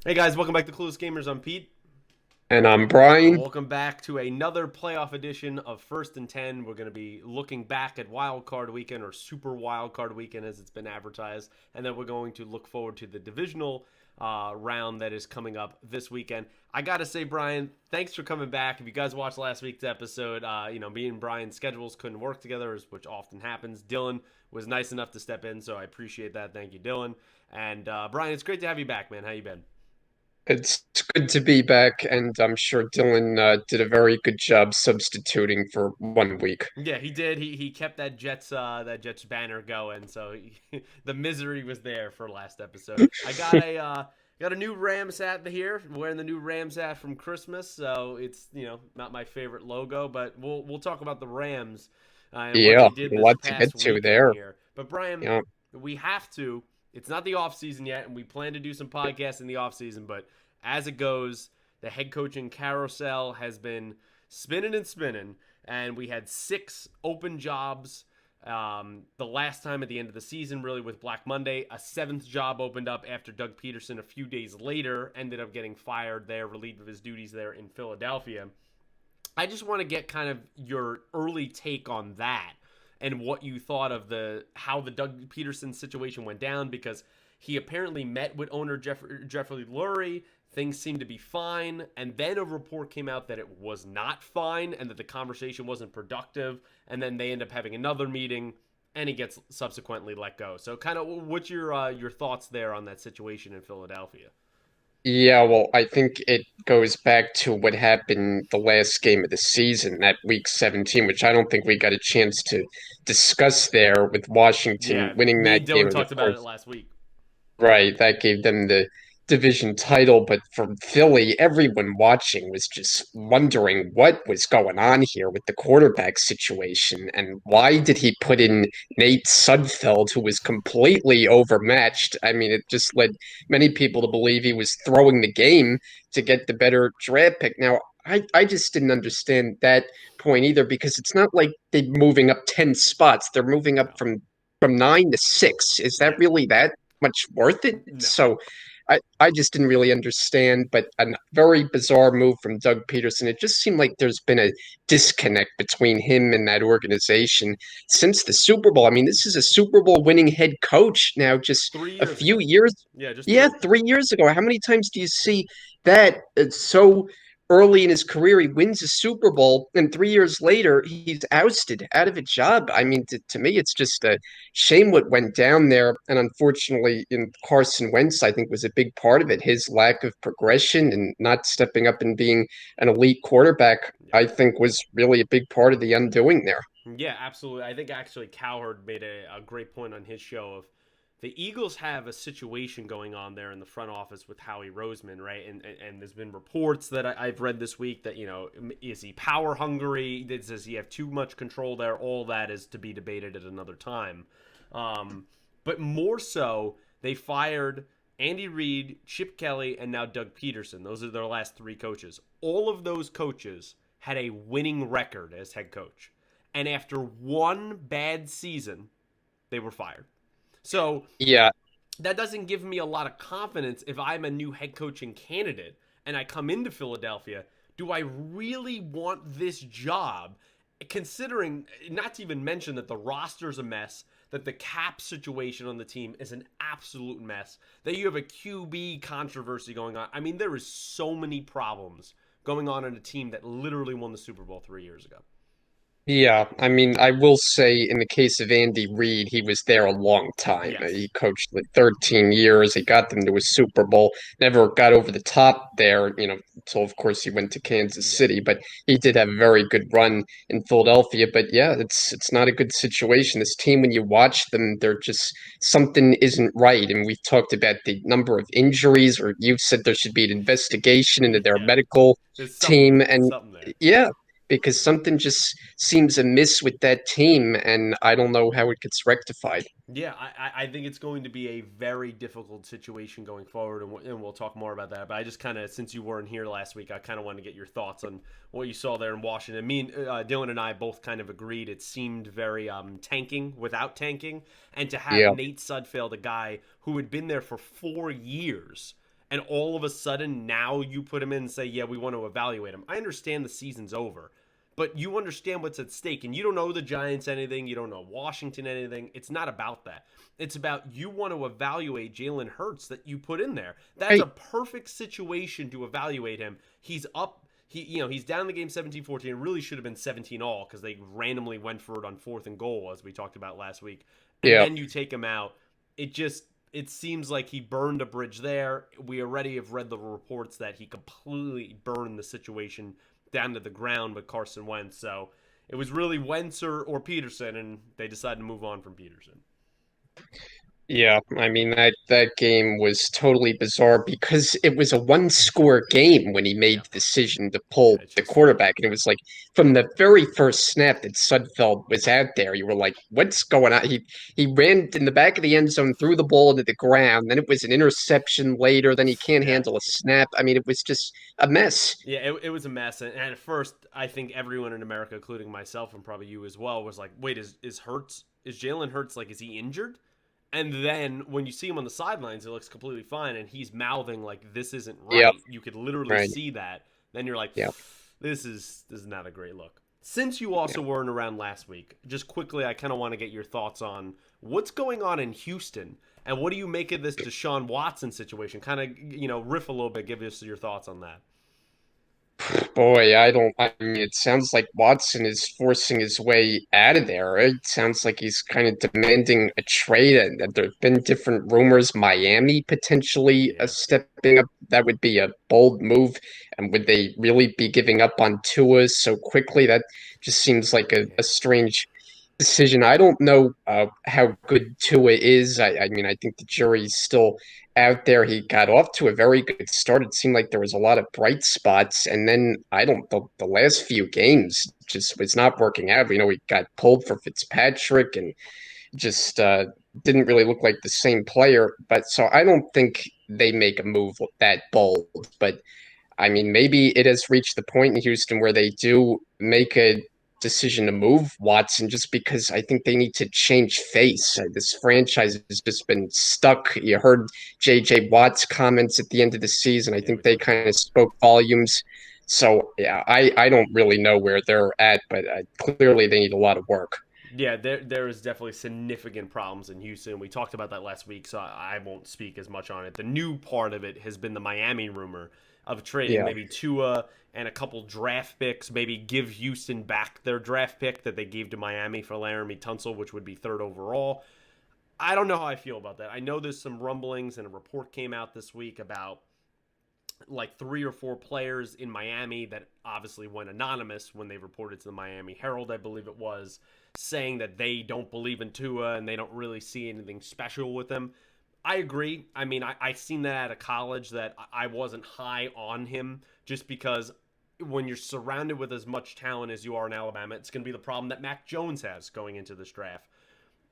Hey guys, welcome back to Clueless Gamers. I'm Pete. And I'm Brian. Welcome back to another playoff edition of First and 10. We're going to be looking back at Wild Card Weekend, or Super Wild Card Weekend as it's been advertised. And then we're going to look forward to the divisional round that is coming up this weekend. I got to say, Brian, thanks for coming back. If you guys watched last week's episode, me and Brian's schedules couldn't work together, which often happens. Dylan was nice enough to step in, so I appreciate that. Thank you, Dylan. And Brian, it's great to have you back, man. How you been? It's good to be back, and I'm sure Dylan did a very good job substituting for 1 week. Yeah, he did. He kept that Jets banner going, so the misery was there for last episode. I got a new Rams hat here. I'm wearing the new Rams hat from Christmas, so it's not my favorite logo, but we'll talk about the Rams and what Yeah, they did a this lot to get past to weekend there. here. But Brian, Yeah, we have to. It's not the off season yet, and we plan to do some podcasts in the off season. But as it goes, the head coaching carousel has been spinning and spinning, and we had 6 open jobs the last time at the end of the season, really with Black Monday. A seventh job opened up after Doug Pederson a few days later ended up getting fired there, relieved of his duties there in Philadelphia. I just want to get kind of your early take on that and what you thought of the how the Doug Peterson situation went down, because he apparently met with owner Jeffrey Lurie. Things seemed to be fine, and then a report came out that it was not fine and that the conversation wasn't productive. And then they end up having another meeting, and he gets subsequently let go. So, kind of, what's your thoughts there on that situation in Philadelphia? yeah. Well, I think it goes back to what happened the last game of the season, that week 17, which I don't think we got a chance to discuss there with Washington Yeah, winning me that and game, Dylan and of talked about it course. last week. Right, that gave them the division title, but from Philly, everyone watching was just wondering what was going on here with the quarterback situation, and why did he put in Nate Sudfeld, who was completely overmatched? I mean, it just led many people to believe he was throwing the game to get the better draft pick. Now, I just didn't understand that point either, because it's not like they're moving up 10 spots. They're moving up No. from 9 to 6. Is that Yeah. really that much worth it? No. So I just didn't really understand, but a very bizarre move from Doug Peterson. It just seemed like there's been a disconnect between him and that organization since the Super Bowl. I mean, this is a Super Bowl winning head coach now, just Three a years few ago. years. Yeah, just Yeah, three. 3 years ago. How many times do you see that so early in his career he wins a Super Bowl and 3 years later he's ousted out of a job? I mean, to me, it's just a shame what went down there. And unfortunately, in Carson Wentz, I think was a big part of it. His lack of progression and not stepping up and being an elite quarterback, Yeah. I think, was really a big part of the undoing there. Yeah, absolutely. I think actually Cowherd made a great point on his show of the Eagles have a situation going on there in the front office with Howie Roseman, right? And there's been reports that I've read this week that, is he power hungry? Does he have too much control there? All that is to be debated at another time. Um, but more so, they fired Andy Reid, Chip Kelly, and now Doug Peterson. Those are their last 3 coaches. All of those coaches had a winning record as head coach. And after one bad season, they were fired. So Yeah, that doesn't give me a lot of confidence if I'm a new head coaching candidate and I come into Philadelphia. Do I really want this job? Considering, not to even mention that the roster's a mess, that the cap situation on the team is an absolute mess, that you have a QB controversy going on. I mean, there is so many problems going on in a team that literally won the Super Bowl 3 years ago. yeah, I mean, I will say in the case of Andy Reid, he was there a long time. He Yes. coached like 13 years. He got them to a Super Bowl. Never got over the top there, until of course he went to Kansas Yeah. City. But he did have a very good run in Philadelphia. But yeah, it's not a good situation. This team, when you watch them, they're just something isn't right. And we've talked about the number of injuries, or you've said there should be an investigation into their Yeah. medical There's something. team. There's And something there. yeah, because something just seems amiss with that team, and I don't know how it gets rectified. Yeah, I think it's going to be a very difficult situation going forward, and we'll talk more about that. But I just kind of, since you weren't here last week, I kind of wanted to get your thoughts on what you saw there in Washington. Me and Dylan and I both kind of agreed it seemed very tanking without tanking, and to have Yeah, Nate Sudfeld, a guy who had been there for 4 years, and all of a sudden now you put him in and say, yeah, we want to evaluate him. I understand the season's over, but you understand what's at stake, and you don't know the Giants anything. You don't know Washington anything. It's not about that. It's about you want to evaluate Jalen Hurts that you put in there. That's a Right. perfect situation to evaluate him. He's up. He's down the game 17-14. It really should have been 17-all because they randomly went for it on 4th and goal, as we talked about last week. And Yeah. then you take him out. It seems like he burned a bridge there. We already have read the reports that he completely burned the situation down to the ground with Carson Wentz. So it was really Wentz or Pederson, and they decided to move on from Pederson. Yeah, I mean that game was totally bizarre because it was a one-score game when he made Yeah, the decision to yeah, pull it's the just quarterback, and it was like from the very first snap that Sudfeld was out there, you were like, "What's going on?" He ran in the back of the end zone, threw the ball into the ground, then it was an interception later, then he can't yeah. handle a snap. I mean, it was just a mess. Yeah, it was a mess, and at first, I think everyone in America, including myself and probably you as well, was like, "Wait, is Jalen Hurts like is he injured?" And then when you see him on the sidelines, it looks completely fine, and he's mouthing like this isn't Yep, right. You could literally right. see that. Then you're like, Yeah. this is not a great look. Since you Yeah. also weren't around last week, just quickly, I kind of want to get your thoughts on what's going on in Houston, and what do you make of this Deshaun Watson situation? Kind of, riff a little bit. Give us your thoughts on that. Boy, I don't. I mean, it sounds like Watson is forcing his way out of there. It sounds like he's kind of demanding a trade, and that there have been different rumors. Miami potentially Yeah, stepping up. That would be a bold move. And would they really be giving up on Tua so quickly? That just seems like a yeah, strange decision. I don't know how good Tua is. I mean, I think the jury's still out there. He got off to a very good start. It seemed like there was a lot of bright spots, and then I don't the last few games just was not working out. You know, we got pulled for Fitzpatrick and just didn't really look like the same player. But so I don't think they make a move that bold. But I mean, maybe it has reached the point in Houston where they do make a decision to move Watson just because I think they need to change face. This franchise has just been stuck. You heard J.J. Watt's comments at the end of the season. I yeah. think We they talked kind about of it. spoke volumes. So, yeah, I don't really know where they're at, but clearly they need a lot of work. Yeah, there is definitely significant problems in Houston. We talked about that last week, so I won't speak as much on it. The new part of it has been the Miami rumor of trading Yeah. maybe Tua and a couple draft picks, maybe give Houston back their draft pick that they gave to Miami for Laramie Tunsil, which would be 3rd overall. I don't know how I feel about that. I know there's some rumblings, and a report came out this week about like 3 or 4 players in Miami that obviously went anonymous when they reported to the Miami Herald, I believe it was, saying that they don't believe in Tua and they don't really see anything special with him. I agree. I mean, I seen that out of college that I wasn't high on him just because when you're surrounded with as much talent as you are in Alabama, it's going to be the problem that Mac Jones has going into this draft.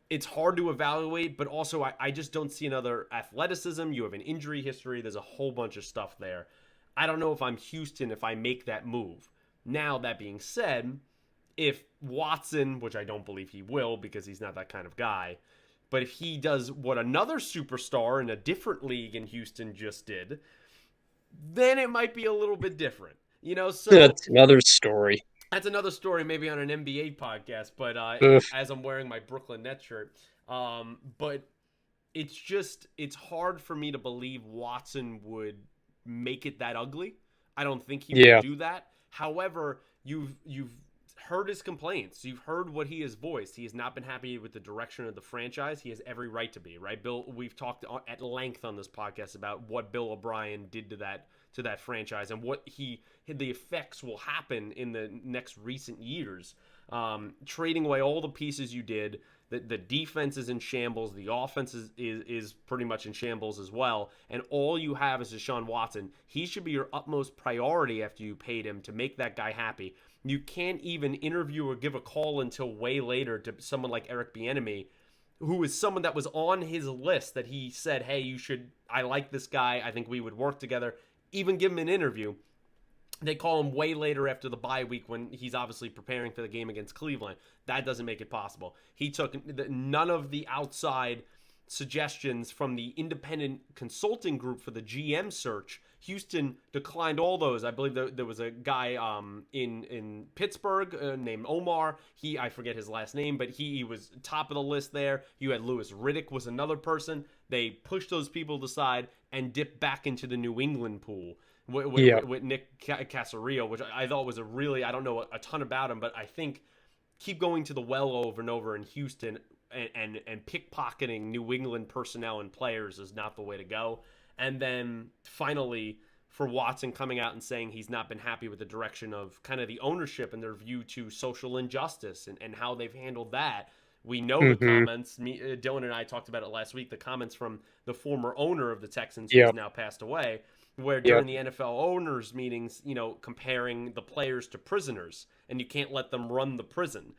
It's hard to evaluate, but also I just don't see another athleticism. You have an injury history. There's a whole bunch of stuff there. I don't know if I'm Houston if I make that move. Now, that being said, if Watson, which I don't believe he will because he's not that kind of guy, but if he does what another superstar in a different league in Houston just did, then it might be a little bit different. So That's another story. that's another story, maybe on an NBA podcast. But Ugh. as I'm wearing my Brooklyn Nets shirt, but it's hard for me to believe Watson would make it that ugly. I don't think he would Yeah. do that. However, you've heard his complaints. You've heard what he has voiced. He has not been happy with the direction of the franchise. He has every right to be, right? Bill, we've talked at length on this podcast about what Bill O'Brien did to that franchise and what the effects will happen in the next recent years. Trading away all the pieces you did, the defense is in shambles, the offense is pretty much in shambles as well, and all you have is Deshaun Watson. He should be your utmost priority after you paid him to make that guy happy. You can't even interview or give a call until way later to someone like Eric Bieniemy, who is someone that was on his list that he said, hey, I like this guy, I think we would work together, even give him an interview. They call him way later after the bye week when he's obviously preparing for the game against Cleveland. That doesn't make it possible. He took none of the outside suggestions from the independent consulting group for the GM search. Houston declined all those. I believe there was a guy in Pittsburgh named Omar. I forget his last name, but he was top of the list there. You had Louis Riddick was another person. They pushed those people aside and dipped back into the New England pool Yeah, with Nick Casario, which I thought was I don't know a ton about him, but I think keep going to the well over and over in Houston and pickpocketing New England personnel and players is not the way to go. And then finally, for Watson coming out and saying he's not been happy with the direction of kind of the ownership and their view to social injustice and how they've handled that. We know the hmm, comments. Dylan and I talked about it last week. The comments from the former owner of the Texans, who yeah, has now passed away, where yeah, during the NFL owners meetings, comparing the players to prisoners, and you can't let them run the prison.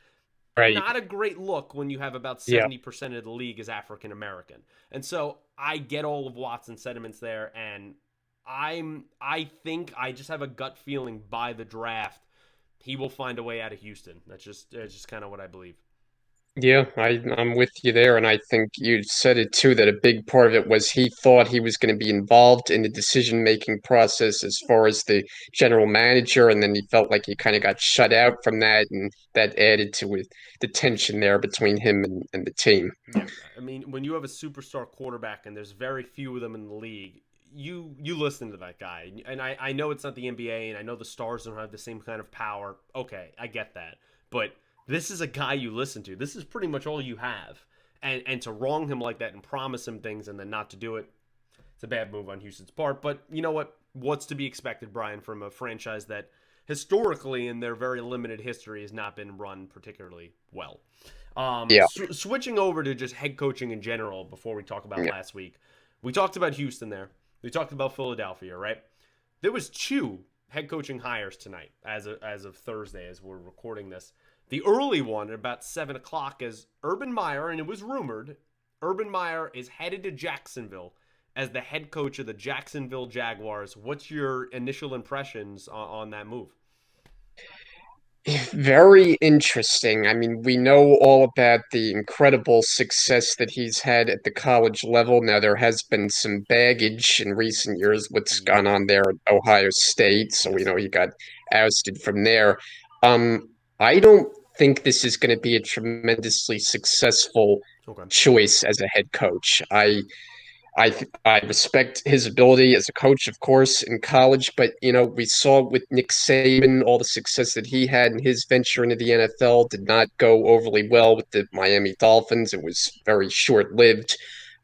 right, Not a great look when you have about yeah. 70% of the league is African American. And so I get all of Watson's sentiments there, and I think I just have a gut feeling by the draft he will find a way out of Houston. That's just kind of what I believe. Yeah, I'm with you there, and I think you said it too, that a big part of it was he thought he was going to be involved in the decision-making process as far as the general manager, and then he felt like he kind of got shut out from that, and that added to the tension there between him and the team. Yeah, I mean, when you have a superstar quarterback and there's very few of them in the league, you listen to that guy. And I know it's not the NBA, and I know the stars don't have the same kind of power. Okay, I get that. But this is a guy you listen to. This is pretty much all you have. And to wrong him like that and promise him things and then not to do it, it's a bad move on Houston's part. But you know what? What's to be expected, Brian, from a franchise that historically, in their very limited history, has not been run particularly well. Yeah, Switching over to just head coaching in general before we talk about yeah. last week. We talked about Houston there. We talked about Philadelphia, right? There was two head coaching hires tonight as of Thursday as we're recording this. The early one at about 7 o'clock is Urban Meyer, and it was rumored Urban Meyer is headed to Jacksonville as the head coach of the Jacksonville Jaguars. What's your initial impressions on that move? Very interesting. I mean, we know all about the incredible success that he's had at the college level. Now, there has been some baggage in recent years, what's gone Yep. on there at Ohio State. So, Yes. he got ousted from there. I don't think this is going to be a tremendously successful Okay. choice as a head coach. I respect his ability as a coach, of course, in college, but we saw with Nick Saban all the success that he had in his venture into the NFL did not go overly well with the Miami Dolphins. It was very short-lived.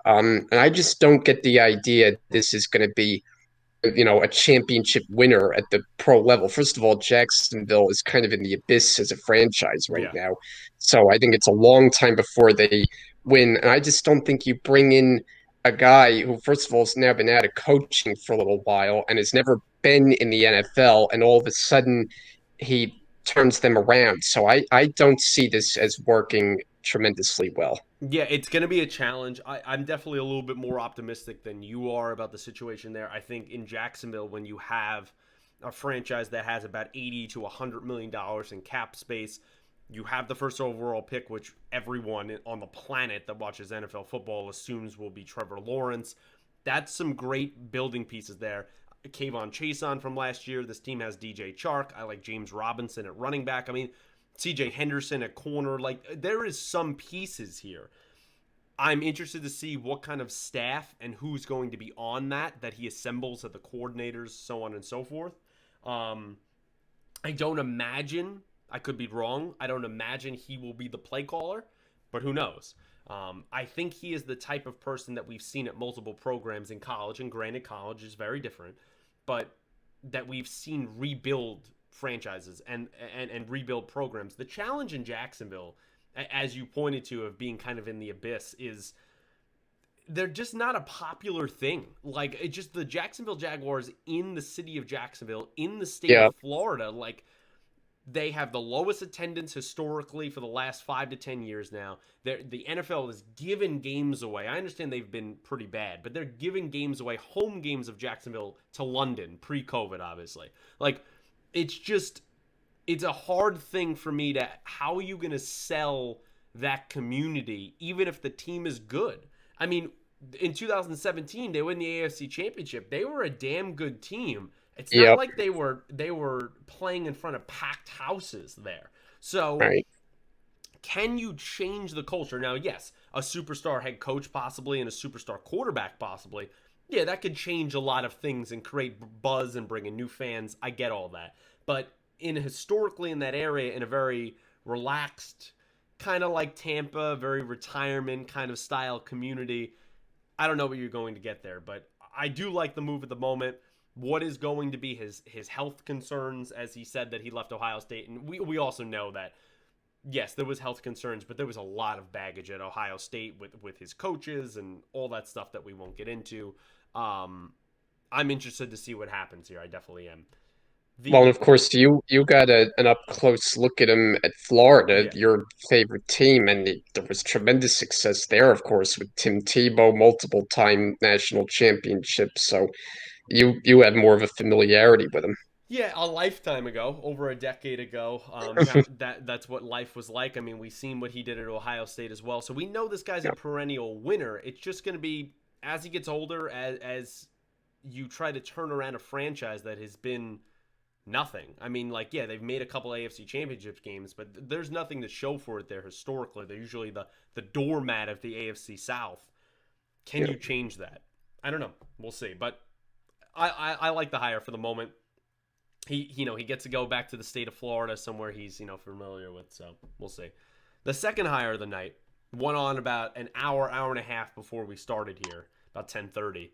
And I just don't get the idea this is going to be a championship winner at the pro level. First of all, Jacksonville is kind of in the abyss as a franchise right Yeah. now. So I think it's a long time before they win. And I just don't think you bring in a guy who, first of all, has now been out of coaching for a little while and has never been in the NFL, and all of a sudden he turns them around. So I don't see this as working tremendously well. Yeah, it's going to be a challenge. I'm definitely a little bit more optimistic than you are about the situation there. I think in Jacksonville, when you have a franchise that has about 80 to $100 million in cap space, you have the first overall pick, which everyone on the planet that watches NFL football assumes will be Trevor Lawrence. That's some great building pieces there. Kayvon Chason from last year. This team has DJ Chark. I like James Robinson at running back. I mean, CJ Henderson at corner. Like, there is some pieces here. I'm interested to see what kind of staff and who's going to be on that he assembles at the coordinators, so on and so forth. Um, I don't imagine, I could be wrong, I don't imagine he will be the play caller, but who knows? I think he is the type of person that we've seen at multiple programs in college, and granted, college is very different, but that we've seen rebuild franchises and rebuild programs. The challenge in Jacksonville, as you pointed to, of being kind of in the abyss, is they're just not a popular thing. Like, it just, the Jacksonville Jaguars in the city of Jacksonville, in the state of Yeah, Florida, like, they have the lowest attendance historically for the last 5 to 10 years now. The NFL is giving games away. I understand they've been pretty bad, but they're giving games away, home games of Jacksonville to London, pre-COVID, obviously. Like, it's just, it's a hard thing for me to, how are you going to sell that community, even if the team is good? I mean, in 2017 they win the AFC Championship. They were a damn good team. It's not Yep, like they were playing in front of packed houses there. So right. can you change the culture? Now, yes, a superstar head coach possibly and a superstar quarterback possibly. Yeah, that could change a lot of things and create buzz and bring in new fans. I get all that. But historically in that area, in a very relaxed, kind of like Tampa, very retirement kind of style community, I don't know what you're going to get there. But I do like the move at the moment. What is going to be his health concerns, as he said that he left Ohio State, and we also know that yes, there was health concerns, but there was a lot of baggage at Ohio State with his coaches and all that stuff that we won't get into. I'm interested to see what happens here. I definitely am. Well, and The of course, you got an up close look at him at Florida, Yeah, your favorite team, and there was tremendous success there, of course, with Tim Tebow, multiple time national championships. So you had more of a familiarity with him. yeah, a lifetime ago, over a decade ago. That's what life was like. I mean, we seen what he did at Ohio State as well, so we know this guy's a Yeah. perennial winner. It's just going to be as he gets older, as you try to turn around a franchise that has been nothing. I mean, like, yeah, they've made a couple AFC Championship games, but there's nothing to show for it there historically. They're usually the doormat of the AFC South. Can Yeah. you change that? I don't know. We'll see. But I like the hire for the moment. He gets to go back to the state of Florida, somewhere he's familiar with. So we'll see. The second hire of the night went on about an hour and a half before we started here, about 10:30.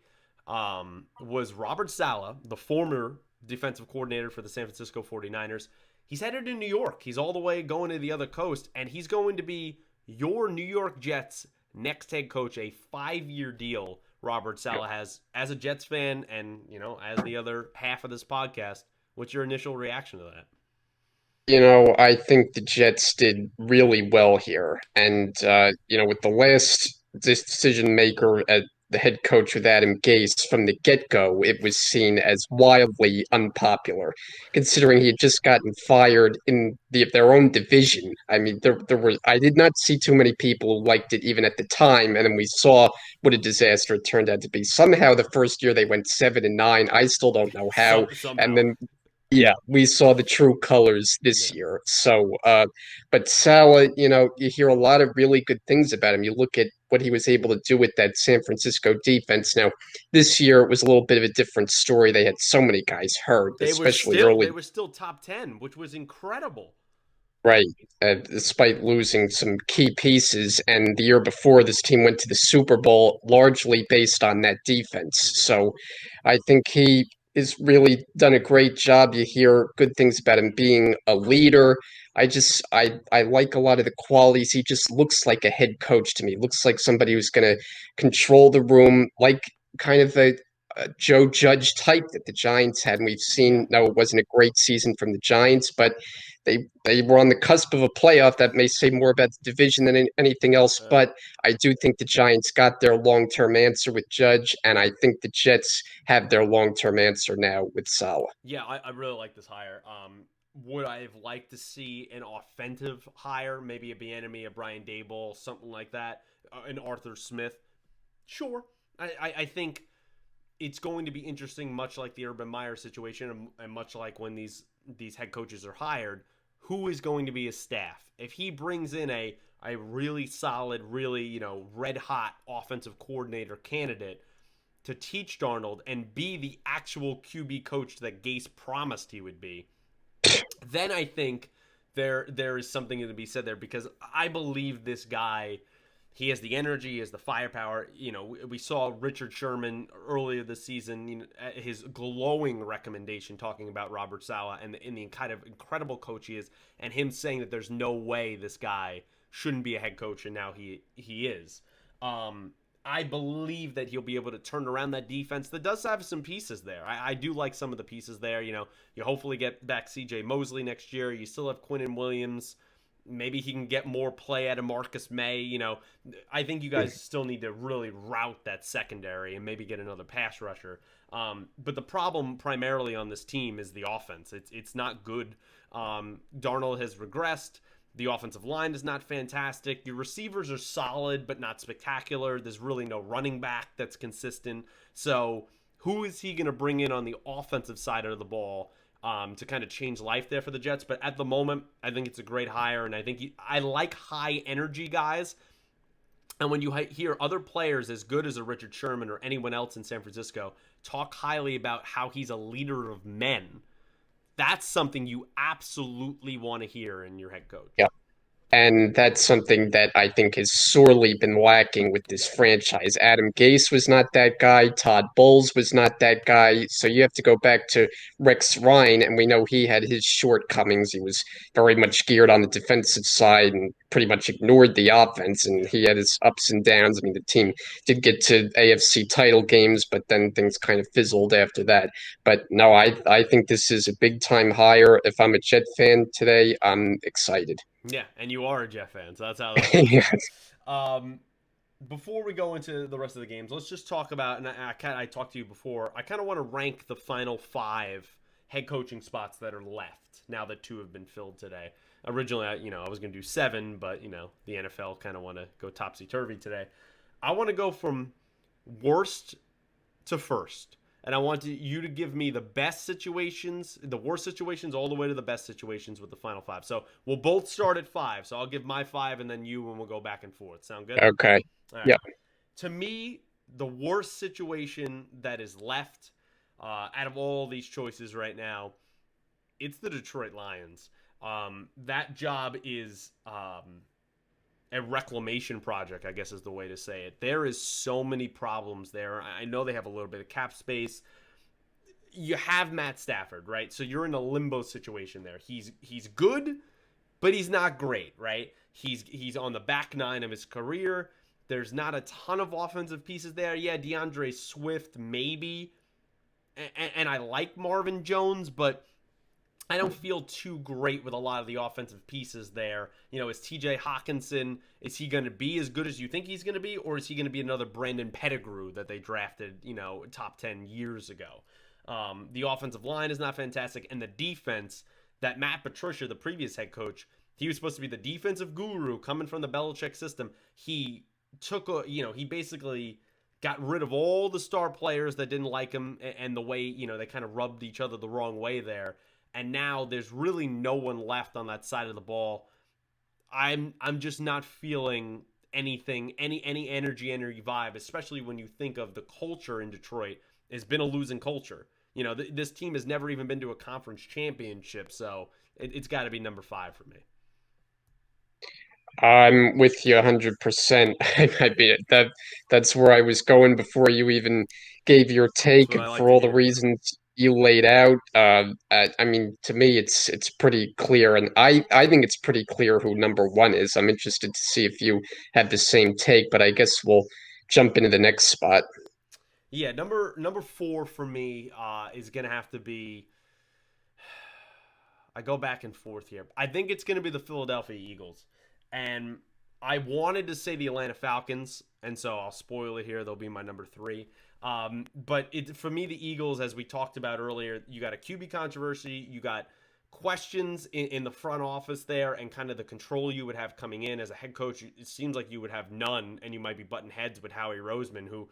Was Robert Saleh, the former defensive coordinator for the San Francisco 49ers. He's headed to New York. He's all the way going to the other coast, and he's going to be your New York Jets' next head coach, a 5-year deal. Robert Saleh has, as a Jets fan, and as the other half of this podcast. What's your initial reaction to that? I think the Jets did really well here. And, with the last decision maker at the head coach with Adam Gase from the get-go, it was seen as wildly unpopular, considering he had just gotten fired in their own division. I mean, I did not see too many people who liked it even at the time, and then we saw what a disaster it turned out to be. Somehow the first year they went 7-9. I still don't know how. And Somehow. then yeah, we saw the true colors this Yeah. year. So, but Salah, you hear a lot of really good things about him. You look at what he was able to do with that San Francisco defense. Now, this year it was a little bit of a different story. They had so many guys hurt, They were especially still early. they were still top 10, which was incredible. Right. Despite losing some key pieces. And the year before, this team went to the Super Bowl largely based on that defense. Yeah. So I think he has really done a great job. You hear good things about him being a leader. I like a lot of the qualities. He just looks like a head coach to me. Looks like somebody who's going to control the room, like kind of a Joe Judge type that the Giants had. And we've Yeah. seen, no, it wasn't a great season from the Giants, but they were on the cusp of a playoff. That may say more about the division than anything else, Uh, but I do think the Giants got their long-term answer with Judge, and I think the Jets have their long-term answer now with Salah. yeah, I really like this hire. Would I have liked to see an offensive hire, maybe a Bieniemy, a Brian Daboll, something like that, an Arthur Smith? Sure. I think it's going to be interesting, much like the Urban Meyer situation, and much like when these head coaches are hired. Who is going to be his staff? If he brings in a really solid, really red hot offensive coordinator candidate to teach Darnold and be the actual QB coach that Gase promised he would be, then I think there is something to be said there, because I believe this guy. He has the energy, he has the firepower. We saw Richard Sherman earlier this season, his glowing recommendation talking about Robert Saleh and the kind of incredible coach he is, and him saying that there's no way this guy shouldn't be a head coach, and now he is. I believe that he'll be able to turn around that defense that does have some pieces there. I do like some of the pieces there. You hopefully get back CJ Mosley next year. You still have Quinnen Williams. Maybe he can get more play out of Marcus May. I think you guys still need to really route that secondary and maybe get another pass rusher. But the problem primarily on this team is the offense. It's not good. Darnold has regressed. The offensive line is not fantastic. Your receivers are solid, but not spectacular. There's really no running back that's consistent. So, who is he going to bring in on the offensive side of the ball to kind of change life there for the Jets? But at the moment, I think it's a great hire, and I like high energy guys. And when you hear other players as good as a Richard Sherman or anyone else in San Francisco talk highly about how he's a leader of men, that's something you absolutely want to hear in your head coach. Yeah. And that's something that I think has sorely been lacking with this franchise. Adam Gase was not that guy. Todd Bowles was not that guy. So you have to go back to Rex Ryan, and we know he had his shortcomings. He was very much geared on the defensive side and pretty much ignored the offense, and Yeah. he had his ups and downs. I mean, the team did get to AFC title games, but then things kind of fizzled after that. But no, I think this is a big time hire. If I'm a Jet fan today, I'm excited. Yeah, and you are a Jet fan, so that's how that works Yeah. out. Um, before we go into the rest of the games, let's just talk about. And I talked to you before. I kind of want to rank the final 5 head coaching spots that are left now that 2 have been filled today. Originally, I was going to do 7, but the NFL kind of want to go topsy turvy today. I want to go from worst to first. And I want you to give me the best situations, the worst situations, all the way to the best situations with the final 5. So we'll both start at 5. So I'll give my 5 and then you, and we'll go back and forth. Sound good? Okay. All right. Yeah. To me, the worst situation that is left out of all these choices right now, it's the Detroit Lions. That job is a reclamation project, I guess is the way to say it. There is so many problems there. I know they have a little bit of cap space. You have Matt Stafford, right? So you're in a limbo situation there. He's good, but he's not great, right? He's on the back nine of his career. There's not a ton of offensive pieces there. Yeah, DeAndre Swift maybe, and I like Marvin Jones, but I don't feel too great with a lot of the offensive pieces there. Is TJ Hawkinson, is he going to be as good as you think he's going to be, or is he going to be another Brandon Pettigrew that they drafted, top 10 years ago? The offensive line is not fantastic, and the defense that Matt Patricia, the previous head coach, he was supposed to be the defensive guru coming from the Belichick system. He he basically got rid of all the star players that didn't like him and the way, they kind of rubbed each other the wrong way there. And now there's really no one left on that side of the ball. I'm just not feeling anything, any energy vibe, especially when you think of the culture in Detroit has been a losing culture. This team has never even been to a conference championship, so it's got to be number 5 for me. I'm with you 100%. I mean, that's where I was going before you even gave your That's take, what and I like for to all the hear. reasons you laid out. I mean, to me, it's pretty clear, and I think it's pretty clear who number one is. I'm interested to see if you have the same take, but I guess we'll jump into the next spot. Yeah, number 4 for me is gonna have to be. I go back and forth here. I think it's gonna be the Philadelphia Eagles, and I wanted to say the Atlanta Falcons, and so I'll spoil it here. They'll be my number 3. But for me, the Eagles, as we talked about earlier, you got a QB controversy, you got questions in the front office there, and kind of the control you would have coming in as a head coach. It seems like you would have none, and you might be butting heads with Howie Roseman, who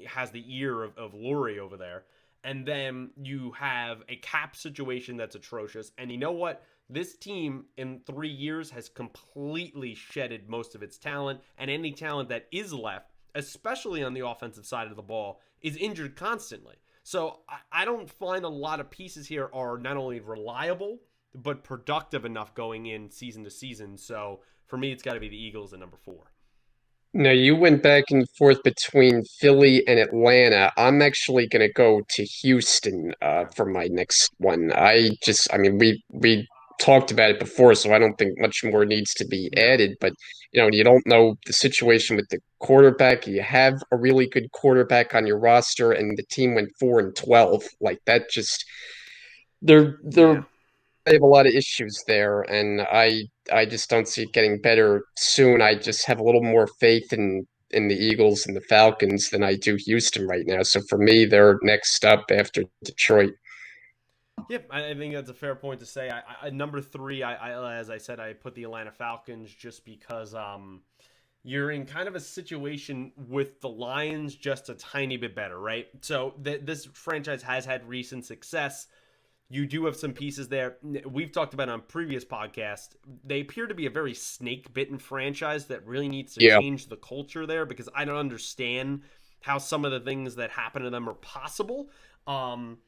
has the ear of Lurie over there. And then you have a cap situation that's atrocious. And you know what? This team in 3 years has completely shedded most of its talent, and any talent that is left, especially on the offensive side of the ball, is injured constantly. So I don't find a lot of pieces here are not only reliable, but productive enough going in season to season. So for me, it's got to be the Eagles at number 4. Now, you went back and forth between Philly and Atlanta. I'm actually going to go to Houston Okay. for my next one. I mean, we talked about it before, so I don't think much more needs to be No. added. But you don't know the situation with the quarterback. You have a really good quarterback on your roster, and the team went 4-12. Like that, just they're Yeah. they have a lot of issues there, and I just don't see it getting better soon. I just have a little more faith in the Eagles and the Falcons than I do Houston right now. So for me, they're next up after Detroit. Yep, I think that's a fair point to say. Number three, as I said, I put the Atlanta Falcons just because you're in kind of a situation with the Lions just a tiny bit better, right? So this franchise has had recent success. You do have some pieces there. We've talked about on previous podcasts. They appear to be a very snake bitten franchise that really needs to Yeah. change the culture there because I don't understand how some of the things that happen to them are possible. Um,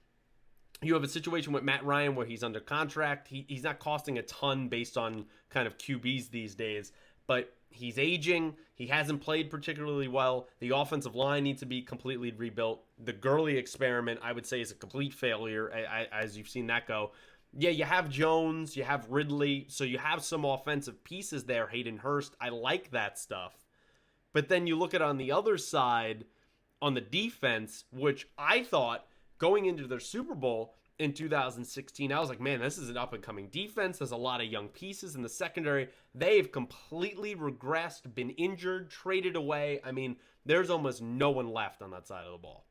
you have a situation with Matt Ryan where he's under contract. He's not costing a ton based on kind of QBs these days, but he's aging. He hasn't played particularly well. The offensive line needs to be completely rebuilt. The Gurley experiment, I would say, is a complete failure, as you've seen that go. Yeah, you have Jones, you have Ridley, so you have some offensive pieces there. Hayden Hurst, I like that stuff. But then you look at on the other side, on the defense, which I thought going into their Super Bowl in 2016, I was like, man, this is an up and coming defense. There's a lot of young pieces in the secondary. They've completely regressed, been injured, traded away. I mean, there's almost no one left on that side of the ball.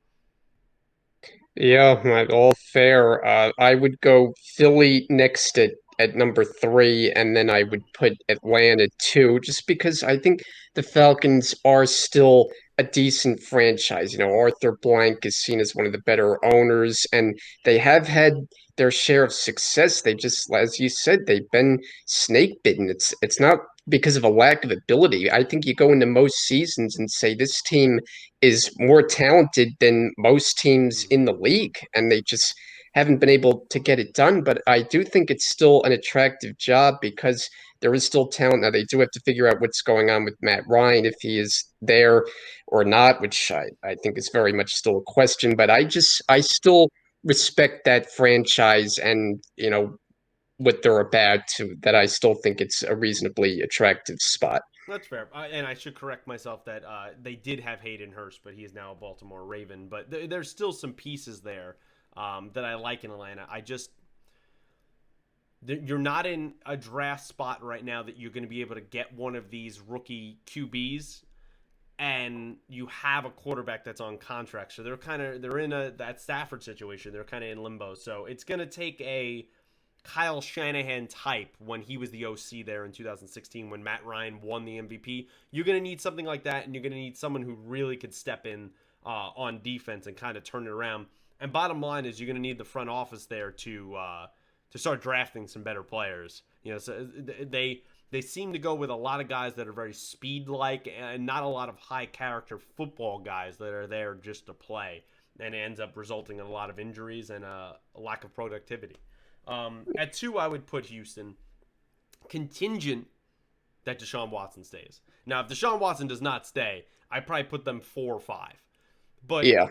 Yeah, all fair. I would go Philly next at number three, and then I would put Atlanta two, just because I think the Falcons are still a decent franchise. You know, Arthur Blank is seen as one of the better owners, and they have had their share of success. They just, as you said, they've been snake bitten. It's not because of a lack of ability. I think you go into most seasons and say this team is more talented than most teams Mm-hmm. in the league, and they just haven't been able to get it done. But I do think it's still an attractive job because there is still talent. Now, they do have to figure out what's going on with Matt Ryan, if he is there or not, which I think is very much still a question. But I still respect that franchise and, what they're about to that I still think it's a reasonably attractive spot. That's fair. And I should correct myself that they did have Hayden Hurst, but he is now a Baltimore Raven. But there's still some pieces there that I like in Atlanta. You're not in a draft spot right now that you're going to be able to get one of these rookie QBs and you have a quarterback that's on contract. So they're in that Stafford situation. They're kind of in limbo. So it's going to take a Kyle Shanahan type when he was the OC there in 2016 when Matt Ryan won the MVP. You're going to need something like that, and you're going to need someone who really could step in on defense and kind of turn it around. And bottom line is you're going to need the front office there to start drafting some better players. So they seem to go with a lot of guys that are very speed like and not a lot of high character football guys that are there just to play, and it ends up resulting in a lot of injuries and a lack of productivity. At two, I would put Houston, contingent that Deshaun Watson stays. Now, if Deshaun Watson does not stay, I probably put them 4 or 5. But Yeah.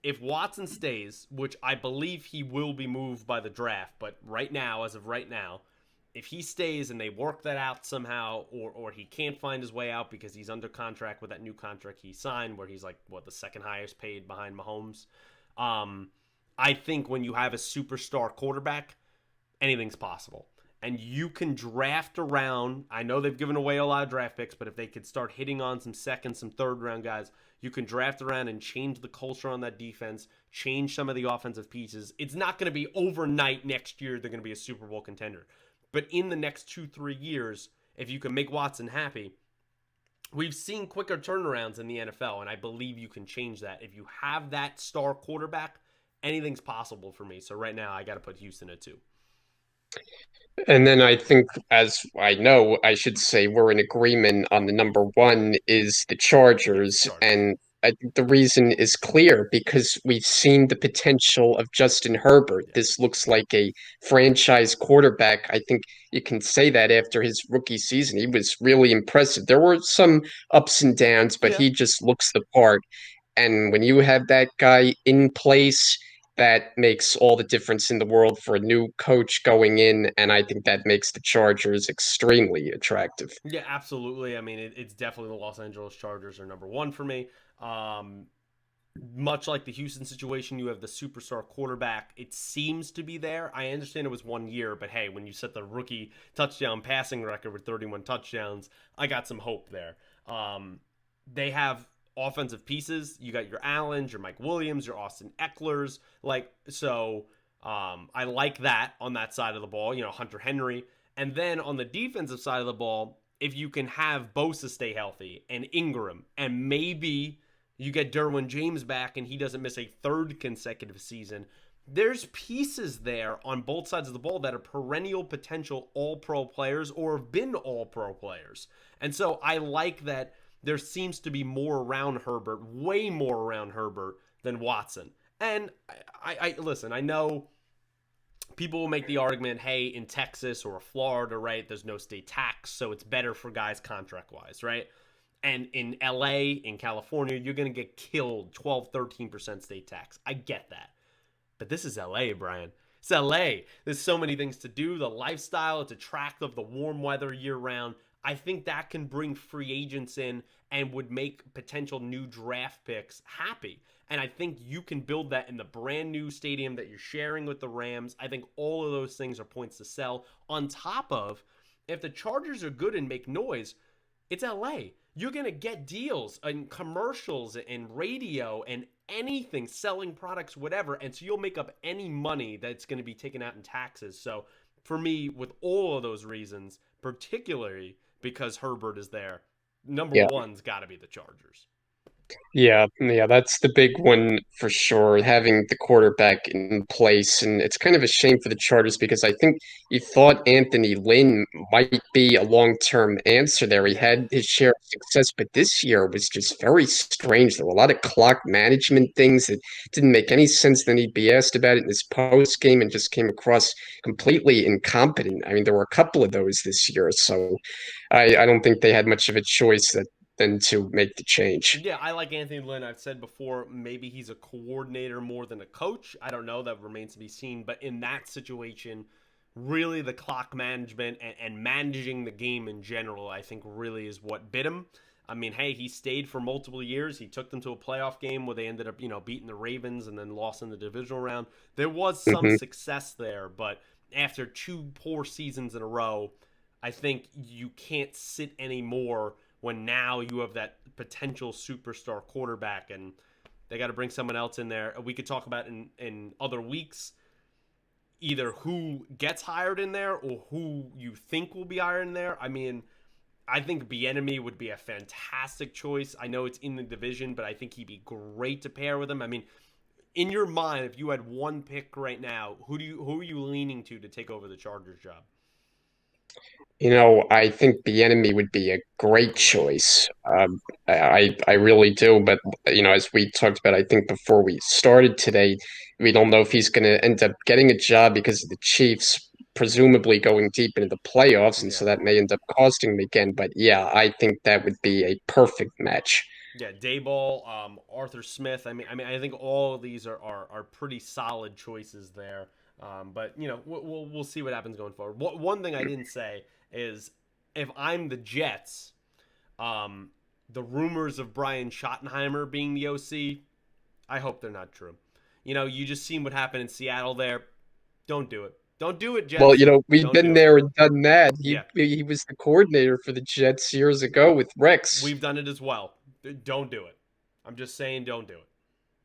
if Watson stays, which I believe he will be moved by the draft, but right now, as of right now, if he stays and they work that out somehow, or he can't find his way out because he's under contract with that new contract he signed, where he's like the second highest paid behind Mahomes. I think when you have a superstar quarterback, anything's possible. And you can draft around. I know they've given away a lot of draft picks, but if they could start hitting on some second, some third round guys, you can draft around and change the culture on that defense, change some of the offensive pieces. It's not going to be overnight next year they're going to be a Super Bowl contender. But in the next 2, 3 years, if you can make Watson happy, we've seen quicker turnarounds in the NFL, and I believe you can change that. If you have that star quarterback, anything's possible for me. So right now, I got to put Houston at 2. And then I think, as I know, I should say we're in agreement on the number one is the Yep, Chargers. Chargers. And I think the reason is clear because we've seen the potential of Justin Herbert. Yeah. This looks like a franchise quarterback. I think you can say that after his rookie season. He was really impressive. There were some ups and downs, but Yeah. he just looks the part. And when you have that guy in place, that makes all the difference in the world for a new coach going in. And I think that makes the Chargers extremely attractive. Yeah, absolutely. I mean, it's definitely the Los Angeles Chargers are number one for me. Um, Much like the Houston situation, you have the superstar quarterback. It seems to be there. I understand it was 1 year, but hey, when you set the rookie touchdown passing record with 31 touchdowns, I got some hope there. They have offensive pieces. You got your Allens, your Mike Williams, your Austin Ecklers. I like that on that side of the ball, Hunter Henry. And then on the defensive side of the ball, if you can have Bosa stay healthy and Ingram, and maybe you get Derwin James back and he doesn't miss a third consecutive season, there's pieces there on both sides of the ball that are perennial potential all pro players or have been all pro players. And so I like that there seems to be more around Herbert, way more around Herbert than Watson. And I listen, I know people will make the argument, hey, in Texas or Florida, right, there's no state tax, so it's better for guys contract wise, right? And in LA, in California, you're going to get killed 12, 13% state tax. I get that. But this is LA, Brian. It's LA. There's so many things to do. The lifestyle, it's attractive, the warm weather year round. I think that can bring free agents in and would make potential new draft picks happy. And I think you can build that in the brand new stadium that you're sharing with the Rams. I think all of those things are points to sell. On top of, if the Chargers are good and make noise, it's LA. You're going to get deals and commercials and radio and anything, selling products, whatever. And so you'll make up any money that's going to be taken out in taxes. So for me, with all of those reasons, particularly because Herbert is there, number Yeah. one's got to be the Chargers. Yeah, that's the big one for sure, having the quarterback in place. And it's kind of a shame for the Chargers because I think you thought Anthony Lynn might be a long-term answer there. He Yeah. had his share of success, but this year was just very strange. There were a lot of clock management things that didn't make any sense. Then he'd be asked about it in his post game and just came across completely incompetent. I mean, there were a couple of those this year, so I don't think they had much of a choice than to make the change. Yeah, I like Anthony Lynn. I've said before, maybe he's a coordinator more than a coach. I don't know. That remains to be seen. But in that situation, really the clock management and managing the game in general, I think really is what bit him. I mean, hey, he stayed for multiple years. He took them to a playoff game where they ended up, beating the Ravens and then lost in the divisional round. There was some Hmm. success there, but after two poor seasons in a row, I think you can't sit anymore when now you have that potential superstar quarterback and they got to bring someone else in there. We could talk about in other weeks either who gets hired in there or who you think will be hired in there. I mean, I think Bieniemy would be a fantastic choice. I know it's in the division, but I think he'd be great to pair with him. I mean, in your mind, if you had one pick right now, who are you leaning to take over the Chargers job? I think the enemy would be a great Great. choice. I really do. But as we talked about, I think before we started today, we don't know if he's going to end up getting a job because of the Chiefs presumably going deep into the playoffs, and so Yeah. that may end up costing him again. But yeah, I think that would be a perfect match. Yeah, Dayball, Arthur Smith. I think all of these are pretty solid choices there. But we'll see what happens going forward. One thing I didn't say is if I'm the Jets, the rumors of Brian Schottenheimer being the OC, I hope they're not true. You just seen what happened in Seattle there. Don't do it. Don't do it, Well, Jets. we've Don't been do it. there and done that. He Yeah, he was the coordinator for the Jets years ago with Rex. we've done it as well. Don't do it. I'm just saying, don't do it.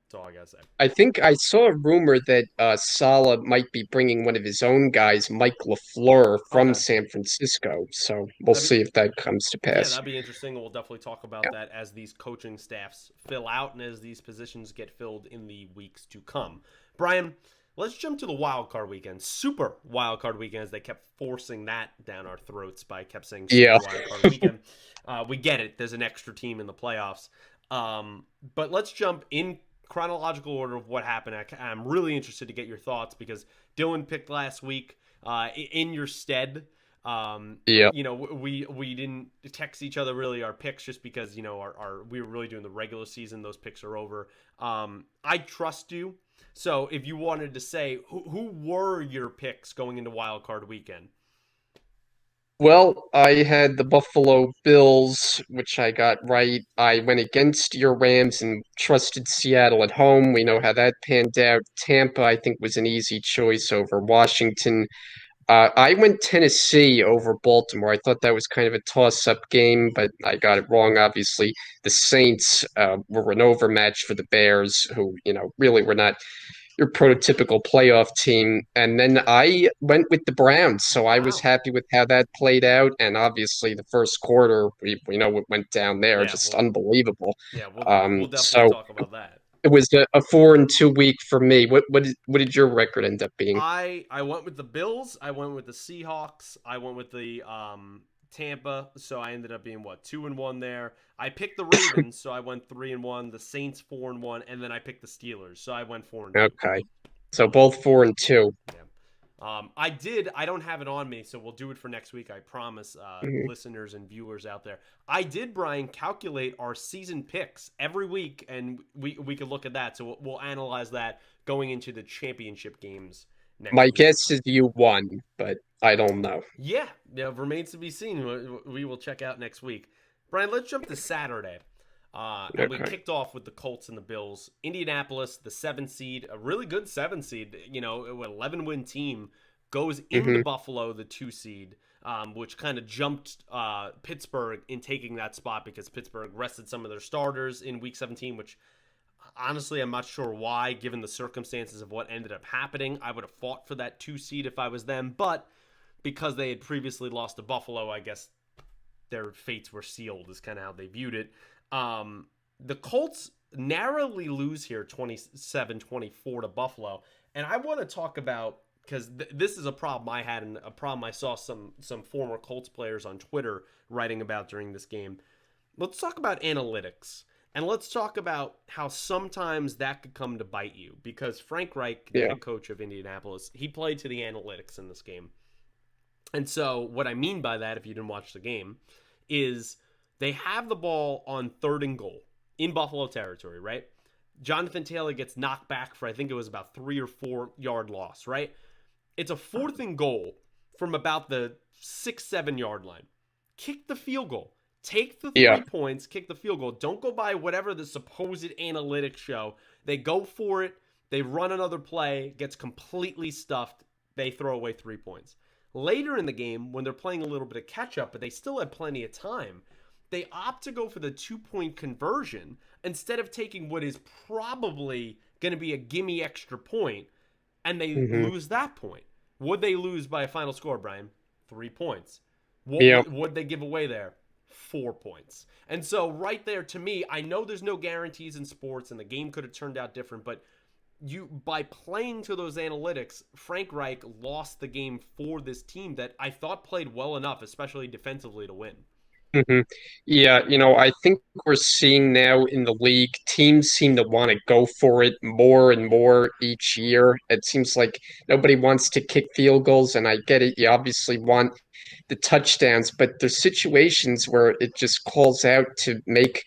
That's all I gotta say. I think I saw a rumor that Saleh might be bringing one of his own guys, Mike LaFleur, from Okay. San Francisco. So we'll That'd be, see if that comes to yeah, pass. that'd be interesting. We'll definitely talk about Yeah. that as these coaching staffs fill out and as these positions get filled in the weeks to come. Brian, let's jump to the wild card weekend. Super wild card weekend as they kept forcing that down our throats by kept saying super Yeah. wild card weekend. We get it. There's an extra team in the playoffs. But let's jump in chronological order of what happened. I'm really interested to get your thoughts because Dylan picked last week in your stead. Yeah. We didn't text each other really our picks just because our we were really doing the regular season. Those picks are over. I trust you. So if you wanted to say who were your picks going into Wild Card Weekend? Well, I had the Buffalo Bills, which I got right. I went against your Rams and trusted Seattle at home. We know Yep. how that panned out. Tampa, I think, was an easy choice over Washington. I went Tennessee over Baltimore. I thought that was kind of a toss-up game, but I got it wrong. Obviously, the Saints were an overmatch for the Bears, who really were not your prototypical playoff team. And then I went with the Browns, so I was Wow. happy with how that played out. And obviously, the first quarter, we know what went down there, Yeah, just well, unbelievable. yeah, we'll definitely So talk about that. it was a 4-2 week for me. What did your record end up being? I went with the Bills. I went with the Seahawks. I went with the Tampa. So I ended up being what 2-1 there. I picked the Ravens, so I went 3-1. The Saints 4-1, and then I picked the Steelers, so I went 4-2. Okay, so both 4-2. Yeah. I did. I don't have it on me, so we'll do it for next week. I promise, Mhm. listeners and viewers out there. I did, Brian, calculate our season picks every week, and we could look at that. So we'll analyze that going into the championship games next My week. guess is you won, but I don't know. Yeah, yeah, remains to be seen. We will check out next week. Brian, let's jump to Saturday. And we Okay. kicked off with the Colts and the Bills. Indianapolis, the 7 seed, a really good 7 seed, an 11-win team, goes into Hmm. Buffalo, the 2 seed, which kind of jumped Pittsburgh in taking that spot because Pittsburgh rested some of their starters in Week 17, which honestly, I'm not sure why, given the circumstances of what ended up happening. I would have fought for that 2 seed if I was them, but because they had previously lost to Buffalo, I guess their fates were sealed, is kind of how they viewed it. The Colts narrowly lose here 27-24 to Buffalo. And I want to talk about, because this is a problem I had and a problem I saw some former Colts players on Twitter writing about during this game. Let's talk about analytics. And let's talk about how sometimes that could come to bite you. Because Frank Reich, the Yeah. head coach of Indianapolis, he played to the analytics in this game. And so, what I mean by that, if you didn't watch the game, is they have the ball on 3rd and goal in Buffalo territory, right? Jonathan Taylor gets knocked back for, I think it was about 3 or 4 yard loss, right? It's a 4th and goal from about the 6, 7 yard line. Kick the field goal. Take the Yeah. 3 points, kick the field goal. Don't go by whatever the supposed analytics show. They go for it. They run another play, gets completely stuffed. They throw away 3 points. Later in the game, when they're playing a little bit of catch up, but they still had plenty of time, they opt to go for the 2 point conversion instead of taking what is probably going to be a gimme extra point, and they Hmm. lose that point. Would they lose by a final score, Brian? 3 points. What Yeah. would they give away there? 4 points. And so, right there, to me, I know there's no guarantees in sports, and the game could have turned out different, but you by playing to those analytics, Frank Reich lost the game for this team that I thought played well enough, especially defensively, to win. Hmm. Yeah, I think we're seeing now in the league, teams seem to want to go for it more and more each year. It seems like nobody wants to kick field goals, and I get it. You obviously want the touchdowns, but there's situations where it just calls out to make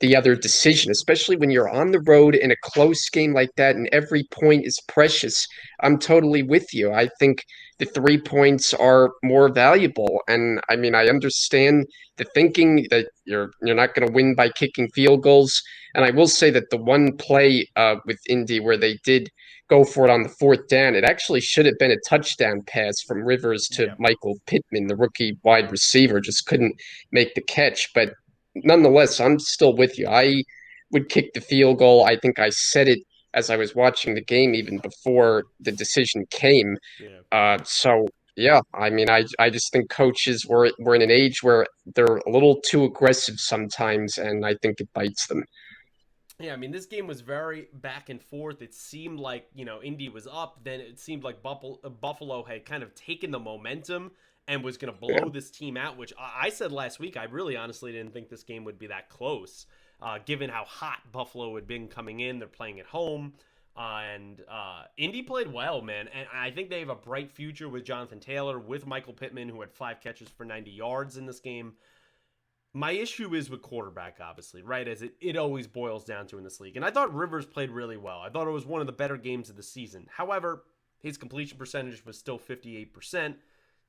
the other decision, especially when you're on the road in a close game like that and every point is precious. I'm totally with you. I think the 3 points are more valuable. And I mean, I understand the thinking that you're not going to win by kicking field goals. And I will say that the one play with Indy where they did go for it on the 4th down, it actually should have been a touchdown pass from Rivers to Yeah. Michael Pittman, the rookie wide receiver, just couldn't make the catch. But nonetheless, I'm still with you. I would kick the field goal. I think I said it as I was watching the game, even before the decision came. Yeah. So yeah, I mean, I just think coaches were in an age where they're a little too aggressive sometimes, and I think it bites them. Yeah, I mean, this game was very back and forth. It seemed like, Indy was up. Then it seemed like Buffalo had kind of taken the momentum and was going to Yeah. blow this team out, which I said last week. I really honestly didn't think this game would be that close, given how hot Buffalo had been coming in. They're playing at home. And Indy played well, man. And I think they have a bright future with Jonathan Taylor, with Michael Pittman, who had 5 catches for 90 yards in this game. My issue is with quarterback, obviously, right? As it always boils down to in this league. And I thought Rivers played really well. I thought it was one of the better games of the season. However, his completion percentage was still 58%,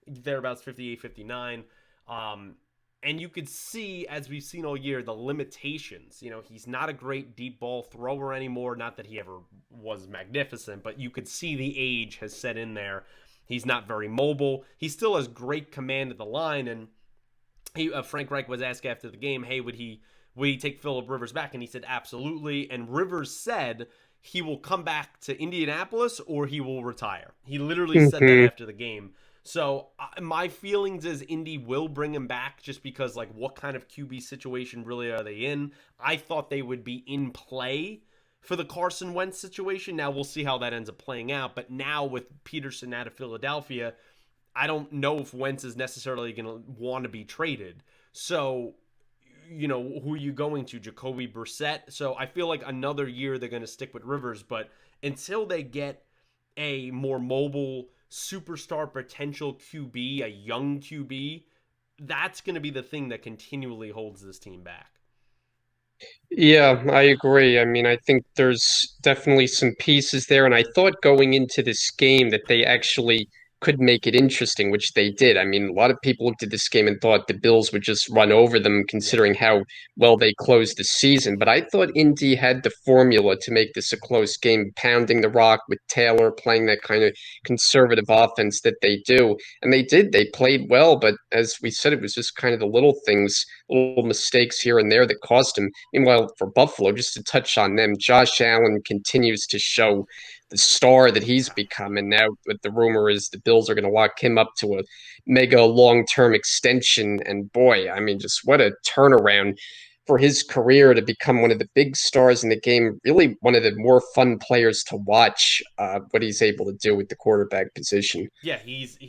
thereabouts 58, 59. And you could see, as we've seen all year, the limitations. He's not a great deep ball thrower anymore. Not that he ever was magnificent, but you could see the age has set in there. He's not very mobile. He still has great command of the line, and Frank Reich was asked after the game, hey, would he take Phillip Rivers back? And he said, absolutely. And Rivers said he will come back to Indianapolis or he will retire. He literally said that Hmm. after the game. So my feelings is Indy will bring him back just because like what kind of QB situation really are they in? I thought they would be in play for the Carson Wentz situation. Now we'll see how that ends up playing out. But now with Pederson out of Philadelphia, I don't know if Wentz is necessarily going to want to be traded. So, who are you going to? Jacoby Brissett. So I feel like another year they're going to stick with Rivers, but until they get a more mobile superstar potential QB, a young QB, that's going to be the thing that continually holds this team back. Yeah, I agree. I mean, I think there's definitely some pieces there, and I thought going into this game that they actually could make it interesting, which they did. I mean, a lot of people looked at this game and thought the Bills would just run over them, Yeah. considering how well they closed the season. But I thought Indy had the formula to make this a close game, pounding the rock with Taylor, playing that kind of conservative offense that they do. And they did. They played well, but as we said, it was just kind of the little things, little mistakes here and there that cost him. Meanwhile, for Buffalo, just to touch on them, Josh Allen continues to show the star that he's become. And now, what the rumor is, the Bills are going to lock him up to a mega long-term extension. And boy, I mean, just what a turnaround for his career to become one of the big stars in the game. Really, one of the more fun players to watch. What he's able to do with the quarterback position. Yeah, he's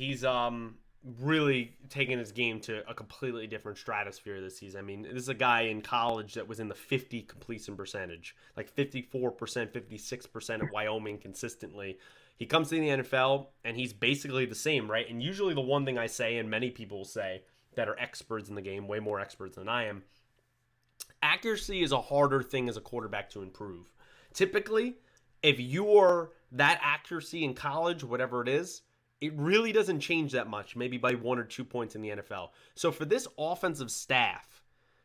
really taken his game to a completely different stratosphere this season. I mean, this is a guy in college that was in the 50 completion percentage, like 54%, 56% at Wyoming consistently. He comes to the NFL and he's basically the same, right? And usually the one thing I say, and many people say that are experts in the game, way more experts than I am, accuracy is a harder thing as a quarterback to improve. Typically, if you're that accuracy in college, whatever it is, it really doesn't change that much, maybe by 1 or 2 points in the NFL. So for this offensive staff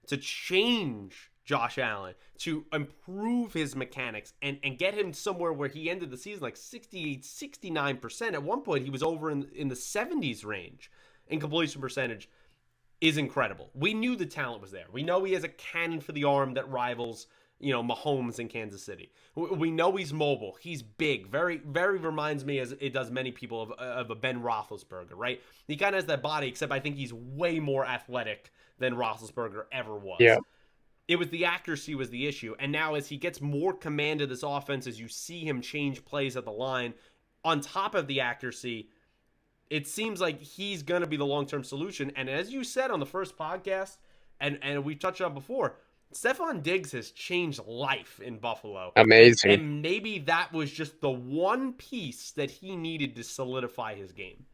to change Josh Allen, to improve his mechanics and get him somewhere where he ended the season like 68, 69%. At one point, he was over in the 70s range in completion percentage is incredible. We knew the talent was there. We know he has a cannon for the arm that rivals, Mahomes in Kansas City. We know he's mobile. He's big. Very, very reminds me, as it does many people, of a Ben Roethlisberger, right? He kind of has that body, except I think he's way more athletic than Roethlisberger ever Yeah. was. It was the accuracy was the issue. And now as he gets more command of this offense, as you see him change plays at the line, on top of the accuracy, it seems like he's going to be the long-term solution. And as you said on the first podcast, and we touched on before, Stephon Diggs has changed life in Buffalo. And Amazing. and maybe that was just the one piece that he needed to solidify his game.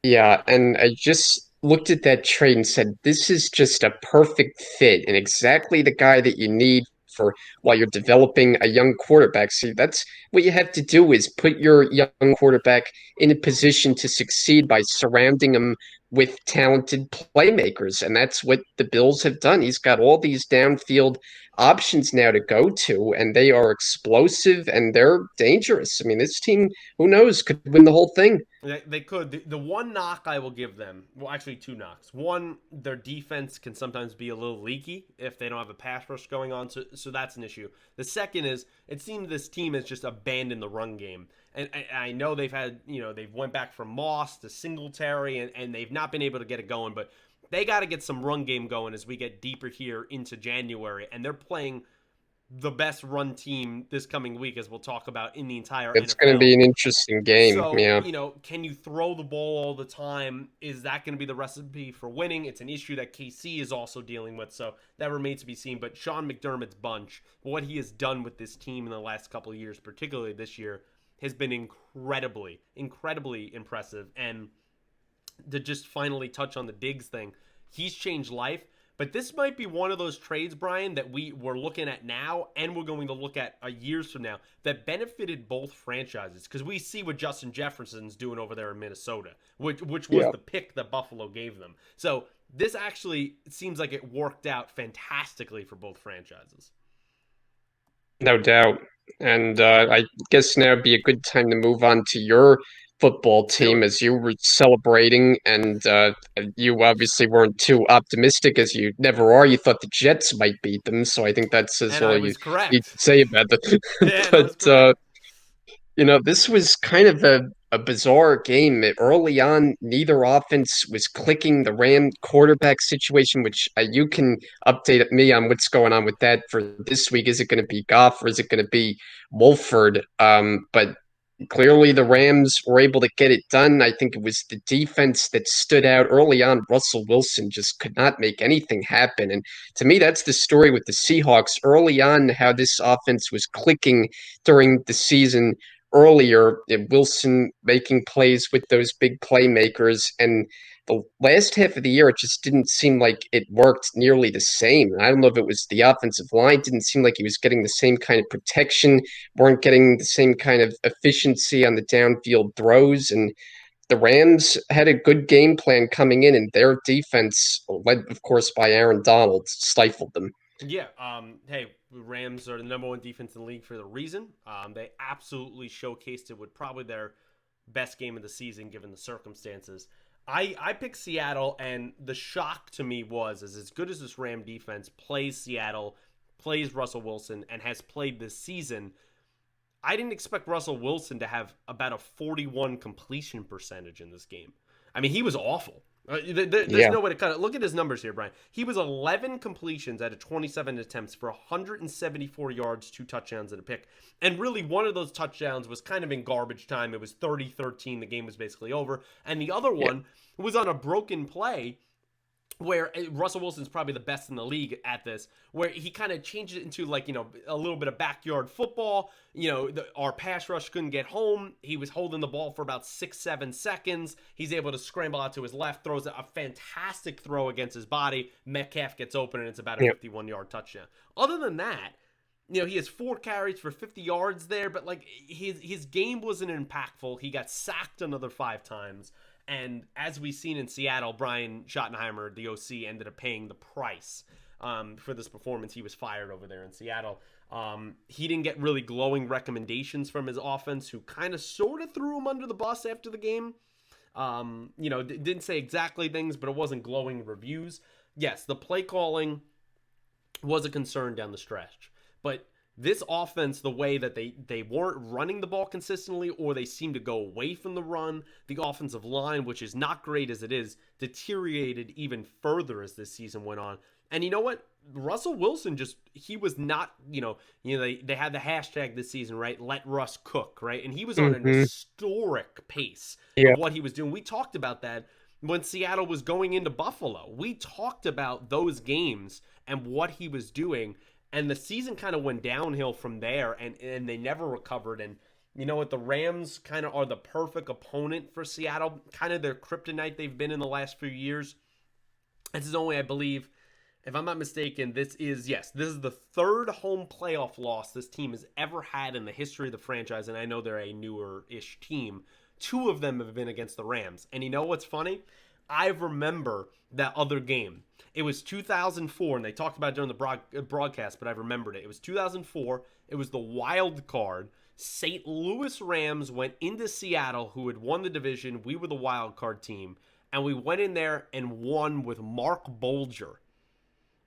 Yeah, and I just looked at that trade and said, this is just a perfect fit and exactly the guy that you need for while you're developing a young quarterback. See, that's what you have to do is put your young quarterback in a position to succeed by surrounding him with talented playmakers. And that's what the Bills have done. He's got all these downfield options now to go to, and they are explosive and they're dangerous. I mean, this team, who knows, could win the whole thing. They could. The one knock I will give them, well, actually two knocks. One, their defense can sometimes be a little leaky if they don't have a pass rush going on, so that's an issue. The second is, it seems this team has just abandoned the run game. And I know they've had, they've went back from Moss to Singletary, and they've not been able to get it going, but they got to get some run game going as we get deeper here into January, and they're playing the best run team this coming week, as we'll talk about in the entire It's going to be NFL. an interesting game. So, Yeah. can you throw the ball all the time? Is that going to be the recipe for winning? It's an issue that KC is also dealing with, so that remains to be seen. But Sean McDermott's bunch, what he has done with this team in the last couple of years, particularly this year, has been incredibly, incredibly impressive. And to just finally touch on the Diggs thing, he's changed life. But this might be one of those trades, Brian, that we're looking at now and we're going to look at years from now that benefited both franchises. Because we see what Justin Jefferson's doing over there in Minnesota, which was Yeah. the pick that Buffalo gave them. So this actually seems like it worked out fantastically for both franchises. No doubt. And I guess now would be a good time to move on to your football Do team it. as you were celebrating, and you obviously weren't too optimistic as you never are. You thought the Jets might beat them, so I think that says And all I you was need correct. to say about it. Yeah, and I But was correct. this was kind of a bizarre game. Early on, neither offense was clicking. The Ram quarterback situation, which you can update me on what's going on with that for this week. Is it going to be Goff or is it going to be Wolford? But clearly the Rams were able to get it done. I think it was the defense that stood out early on. Russell Wilson just could not make anything happen. And to me, that's the story with the Seahawks early on, how this offense was clicking during the season earlier. Wilson making plays with those big playmakers. And the last half of the year, it just didn't seem like it worked nearly the same. I don't know if it was the offensive line, didn't seem like he was getting the same kind of protection, weren't getting the same kind of efficiency on the downfield throws. And the Rams had a good game plan coming in, and their defense, led, of course, by Aaron Donald, stifled them. Yeah. Hey, Rams are the number one defense in the league for the reason. They absolutely showcased it with probably their best game of the season given the circumstances. I picked Seattle, and the shock to me was as good as this Ram defense plays Seattle, plays Russell Wilson, and has played this season. I didn't expect Russell Wilson to have about a 41 completion percentage in this game. I mean, he was awful. There's Yeah. no way to cut it. Look at his numbers here, Brian. He was 11 completions out of 27 attempts for 174 yards, 2 touchdowns, and a pick. And really, one of those touchdowns was kind of in garbage time. It was 30-13. The game was basically over. And the other Yeah. one was on a broken play where Russell Wilson's probably the best in the league at this, where he kind of changed it into like, a little bit of backyard football. Our pass rush couldn't get home. He was holding the ball for about 6-7 seconds. He's able to scramble out to his left, throws a fantastic throw against his body. Metcalf gets open, and it's about a Yeah. 51-yard touchdown. Other than that, he has 4 carries for 50 yards there, but like his game wasn't impactful. He got sacked another 5 times. And as we've seen in Seattle, Brian Schottenheimer, the OC, ended up paying the price for this performance. He was fired over there in Seattle. He didn't get really glowing recommendations from his offense, who kind of sort of threw him under the bus after the game. Didn't say exactly things, but it wasn't glowing reviews. Yes, the play calling was a concern down the stretch. But this offense, the way that they weren't running the ball consistently, or they seemed to go away from the run, the offensive line, which is not great as it is, deteriorated even further as this season went on. And you know what? Russell Wilson he was not, they had the hashtag this season, right? Let Russ cook, right? And he was on an Hmm. historic pace Yeah. of what he was doing. We talked about that when Seattle was going into Buffalo. We talked about those games and what he was doing. And the season kind of went downhill from there, and they never recovered. And you know what? The Rams kind of are the perfect opponent for Seattle, kind of their kryptonite they've been in the last few years. This is only, I believe, if I'm not mistaken, this is the third home playoff loss this team has ever had in the history of the franchise. And I know they're a newer-ish team. 2 of them have been against the Rams. And you know what's funny? I remember that other game. It was 2004, and they talked about it during the broadcast, but I remembered it. It was 2004. It was the wild card. St. Louis Rams went into Seattle, who had won the division. We were the wild card team, and we went in there and won with Mark Bolger.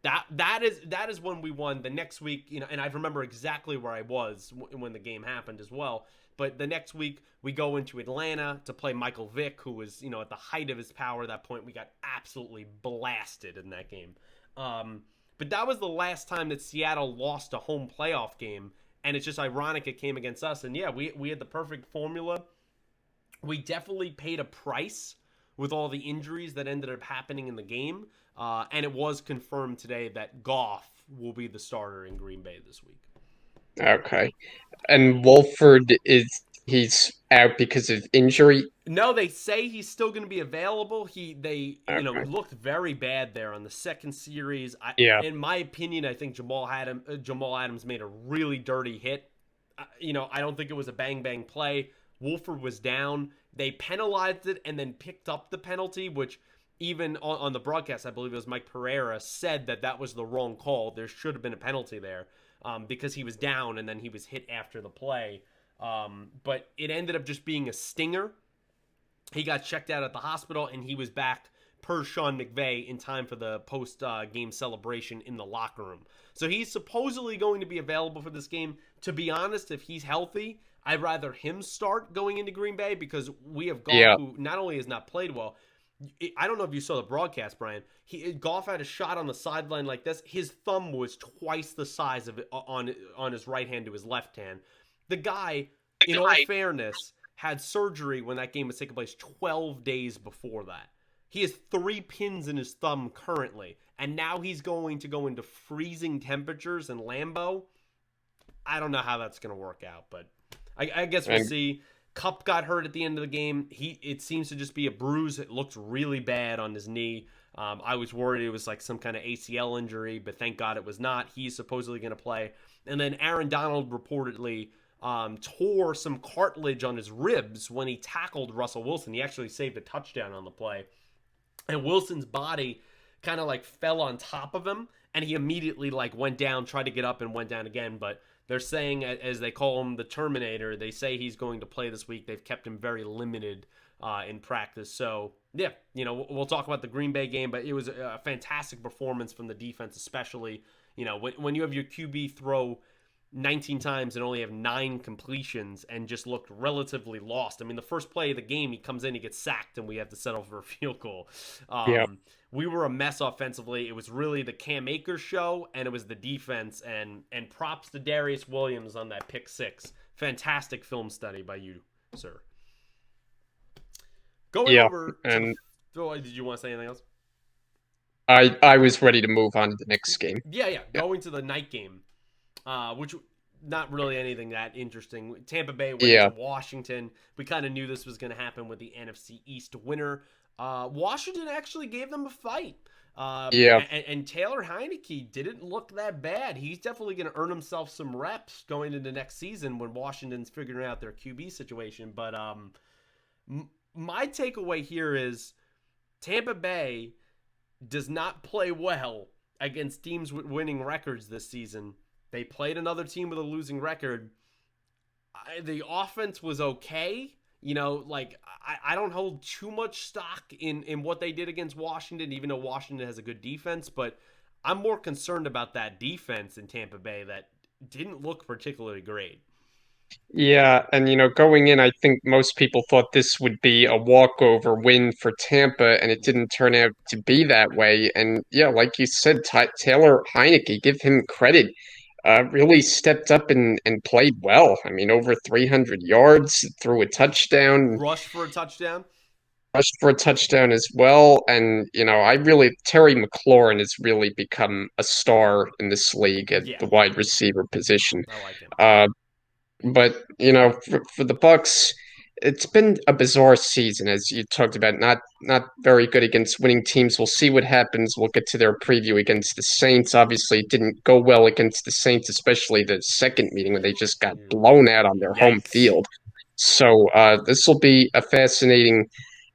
That is when we won. The next week, and I remember exactly where I was when the game happened as well. But the next week, we go into Atlanta to play Michael Vick, who was, at the height of his power at that point. We got absolutely blasted in that game. But that was the last time that Seattle lost a home playoff game. And it's just ironic it came against us. And yeah, we had the perfect formula. We definitely paid a price with all the injuries that ended up happening in the game. And it was confirmed today that Goff will be the starter in Green Bay this week. Okay. And Wolford he's out because of injury. No, they say he's still going to be available. They Okay. looked very bad there on the second series. Yeah. In my opinion, I think Jamal Adams made a really dirty hit. I don't think it was a bang bang play. Wolford was down. They penalized it and then picked up the penalty, which even on the broadcast, I believe it was Mike Pereira, said that was the wrong call. There should have been a penalty there because he was down and then he was hit after the play. But it ended up just being a stinger. He got checked out at the hospital, and he was back per Sean McVay in time for the post game celebration in the locker room. So he's supposedly going to be available for this game. To be honest, if he's healthy, I'd rather him start going into Green Bay because we have Goff, Yeah. who not only has not played well. I don't know if you saw the broadcast, Brian. Goff had a shot on the sideline like this. His thumb was twice the size of it on his right hand to his left hand. The guy, in all fairness, had surgery when that game was taking place 12 days before that. He has 3 pins in his thumb currently, and now he's going to go into freezing temperatures in Lambeau. I don't know how that's going to work out, but I guess we'll And see. Cup got hurt at the end of the game. It seems to just be a bruise. It looked really bad on his knee. I was worried it was like some kind of ACL injury, but thank God it was not. He's supposedly going to play. And then Aaron Donald reportedly tore some cartilage on his ribs when he tackled Russell Wilson. He actually saved a touchdown on the play. And Wilson's body kind of like fell on top of him, and he immediately like went down, tried to get up, and went down again. But they're saying, as they call him, the Terminator. They say he's going to play this week. They've kept him very limited in practice. So yeah, we'll talk about the Green Bay game, but it was a fantastic performance from the defense, especially when you have your QB throw 19 times and only have 9 completions and just looked relatively lost. I mean, the first play of the game, he comes in, he gets sacked, and we have to settle for a field goal. yeah. We were a mess offensively. It was really the Cam Akers show, and it was the defense. And props to Darius Williams on that pick 6. Fantastic film study by you, sir. Going Yeah. over to And did you want to say anything else? I was ready to move on to the next game. Yeah. Yeah. Going to the night game, which not really anything that interesting. Tampa Bay went Yeah. to Washington. We kind of knew this was going to happen with the NFC East winner. Washington actually gave them a fight. Yeah. And Taylor Heineke didn't look that bad. He's definitely going to earn himself some reps going into next season when Washington's figuring out their QB situation. But my takeaway here is Tampa Bay does not play well against teams with winning records this season. They played another team with a losing record. The offense was okay. I don't hold too much stock in what they did against Washington, even though Washington has a good defense. But I'm more concerned about that defense in Tampa Bay that didn't look particularly great. Yeah, and going in, I think most people thought this would be a walkover win for Tampa, and it didn't turn out to be that way. And yeah, like you said, Taylor Heineke, give him credit, really stepped up and played well. I mean, over 300 yards, threw a touchdown, Rush for a touchdown. rushed for a touchdown as well. And Terry McLaurin has really become a star in this league at Yeah, the wide receiver position. I like him. Uh, but for the Bucks, it's been a bizarre season, as you talked about. Not very good against winning teams. We'll see what happens. We'll get to their preview against the Saints. Obviously, it didn't go well against the Saints, especially the second meeting when they just got blown out on their home Yikes. field. So this will be a fascinating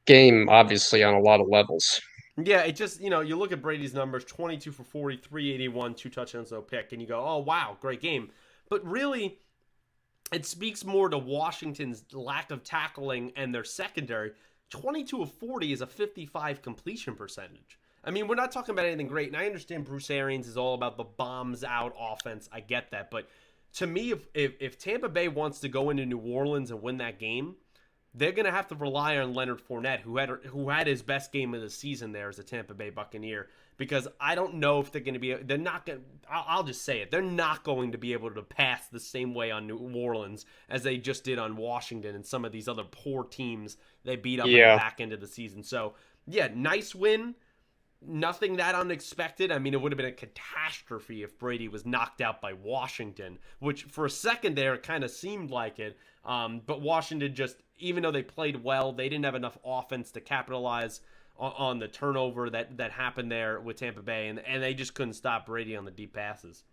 game, obviously, on a lot of levels. Yeah, it just, you look at Brady's numbers 22 for 40, 381, 2 touchdowns, no pick, and you go, oh, wow, great game. But really, it speaks more to Washington's lack of tackling and their secondary. 22 of 40 is a 55 completion percentage. I mean, we're not talking about anything great, and I understand Bruce Arians is all about the bombs out offense. I get that. But to me, if Tampa Bay wants to go into New Orleans and win that game, they're going to have to rely on Leonard Fournette, who had his best game of the season there as a Tampa Bay Buccaneer. Because I don't know if they're going to be. They're not going. I'll just say it. They're not going to be able to pass the same way on New Orleans as they just did on Washington and some of these other poor teams they beat up in the Yeah. back end of the season. So yeah, nice win. Nothing that unexpected. I mean, it would have been a catastrophe if Brady was knocked out by Washington, which for a second there it kind of seemed like it. But Washington just, even though they played well, they didn't have enough offense to capitalize on the turnover that happened there with Tampa Bay, and they just couldn't stop Brady on the deep passes.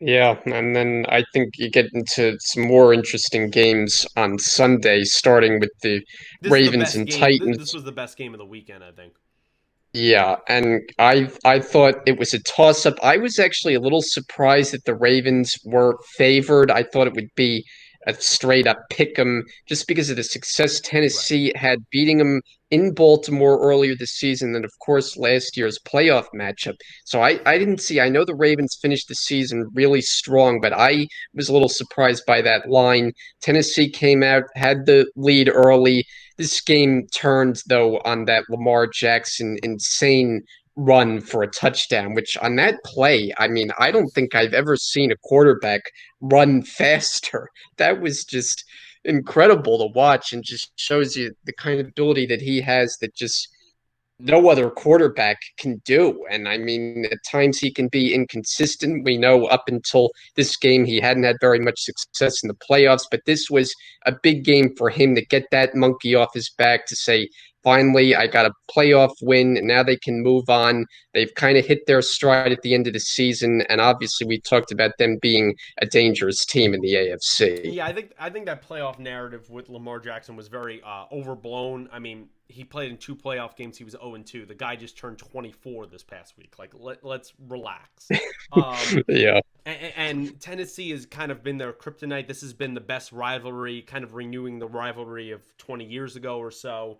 Yeah, and then I think you get into some more interesting games on Sunday, starting with the This is the Ravens best and game. This Titans. was the best game of the weekend, I think. Yeah, and I thought it was a toss-up. I was actually a little surprised that the Ravens were favored. I thought it would be a straight up pick 'em just because of the success Right. Tennessee had beating them in Baltimore earlier this season, and of course last year's playoff matchup. So I didn't see. I know the Ravens finished the season really strong, but I was a little surprised by that line. Tennessee came out, had the lead early. This game turned though on that Lamar Jackson insane run for a touchdown, which on that play, I mean, I don't think I've ever seen a quarterback run faster. That was just incredible to watch and just shows you the kind of ability that he has that just no other quarterback can do. And I mean, at times he can be inconsistent. We know up until this game, he hadn't had very much success in the playoffs, but this was a big game for him to get that monkey off his back to say, finally, I got a playoff win. And now they can move on. They've kind of hit their stride at the end of the season. And obviously, we talked about them being a dangerous team in the AFC. Yeah, I think that playoff narrative with Lamar Jackson was very overblown. I mean, he played in 2 playoff games. He was 0-2. The guy just turned 24 this past week. Like, let's relax. Yeah. And Tennessee has kind of been their kryptonite. This has been the best rivalry, kind of renewing the rivalry of 20 years ago or so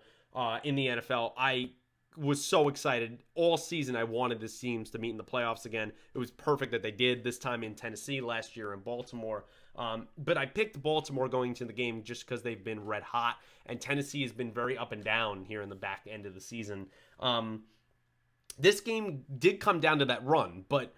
in the NFL. I was so excited all season. I wanted the teams to meet in the playoffs again. It was perfect that they did this time in Tennessee, last year in Baltimore. But I picked Baltimore going to the game just because they've been red hot, and Tennessee has been very up and down here in the back end of the season. This game did come down to that run, but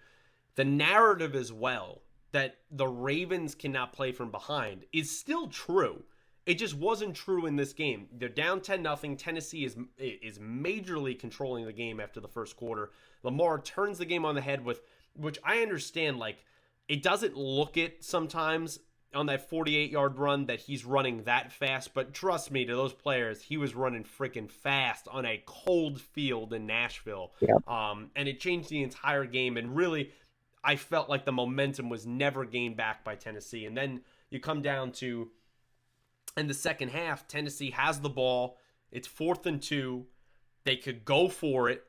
the narrative as well that the Ravens cannot play from behind is still true. It just wasn't true in this game. They're down 10-0. Tennessee is majorly controlling the game after the first quarter. Lamar turns the game on the head with, which I understand, like, it doesn't look it sometimes on that 48-yard run that he's running that fast, but trust me, to those players, he was running freaking fast on a cold field in Nashville. Yeah. And it changed the entire game, and really, I felt like the momentum was never gained back by Tennessee. And then you come down to, in the second half, Tennessee has the ball. It's 4th and 2. They could go for it.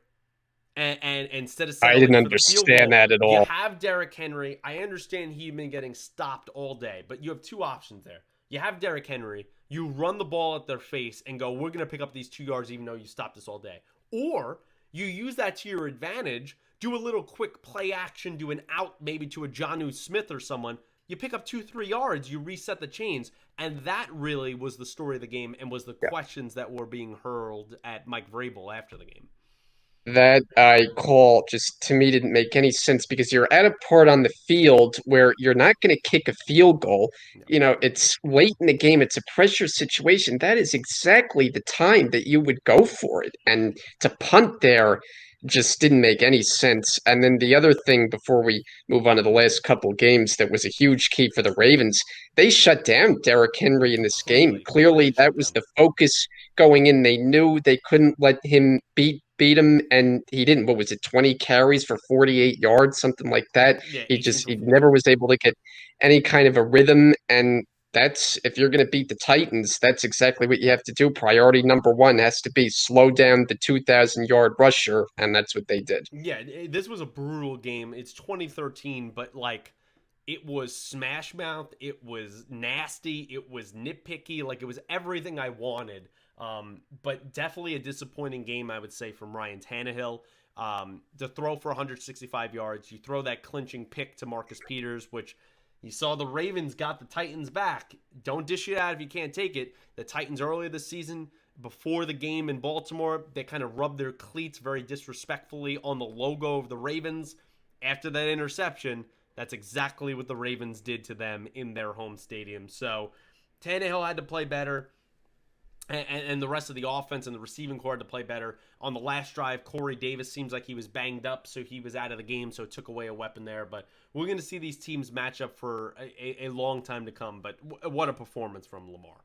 And instead of I settling didn't for the field understand goal, that at you all. have Derrick Henry. I understand he's been getting stopped all day, but you have two options there. You have Derrick Henry. You run the ball at their face and go, we're going to pick up these 2 yards even though you stopped us all day. Or you use that to your advantage, do a little quick play action, do an out maybe to a Jonnu Smith or someone. You pick up 2-3 yards, you reset the chains. And that really was the story of the game and was the questions that were being hurled at Mike Vrabel after the game. That I call just to me didn't make any sense because you're at a part on the field where you're not going to kick a field goal. No. You know, it's late in the game, it's a pressure situation. That is exactly the time that you would go for it. And to punt there just didn't make any sense. And then the other thing before we move on to the last couple games that was a huge key for the Ravens, they shut down Derrick Henry in this game. Completely Clearly that shut was down. the focus going in. They knew they couldn't let him beat him, and he didn't. What was it, 20 carries for 48 yards, something like that? Yeah, He 18 just for he never 40. was able to get any kind of a rhythm, and that's if you're going to beat the Titans, that's exactly what you have to do. Priority number one has to be slow down the 2,000-yard rusher, and that's what they did. Yeah, this was a brutal game. It's 2013, but like it was smash mouth, it was nasty, it was nitpicky, like it was everything I wanted. But definitely a disappointing game, I would say, from Ryan Tannehill. To throw for 165 yards, you throw that clinching pick to Marcus Peters, which you saw the Ravens got the Titans back. Don't dish it out if you can't take it. The Titans earlier this season, before the game in Baltimore, they kind of rubbed their cleats very disrespectfully on the logo of the Ravens. After that interception, that's exactly what the Ravens did to them in their home stadium. So Tannehill had to play better, and the rest of the offense and the receiving core had to play better. On the last drive, Corey Davis seems like he was banged up, so he was out of the game, so it took away a weapon there. But we're going to see these teams match up for a long time to come. But what a performance from Lamar.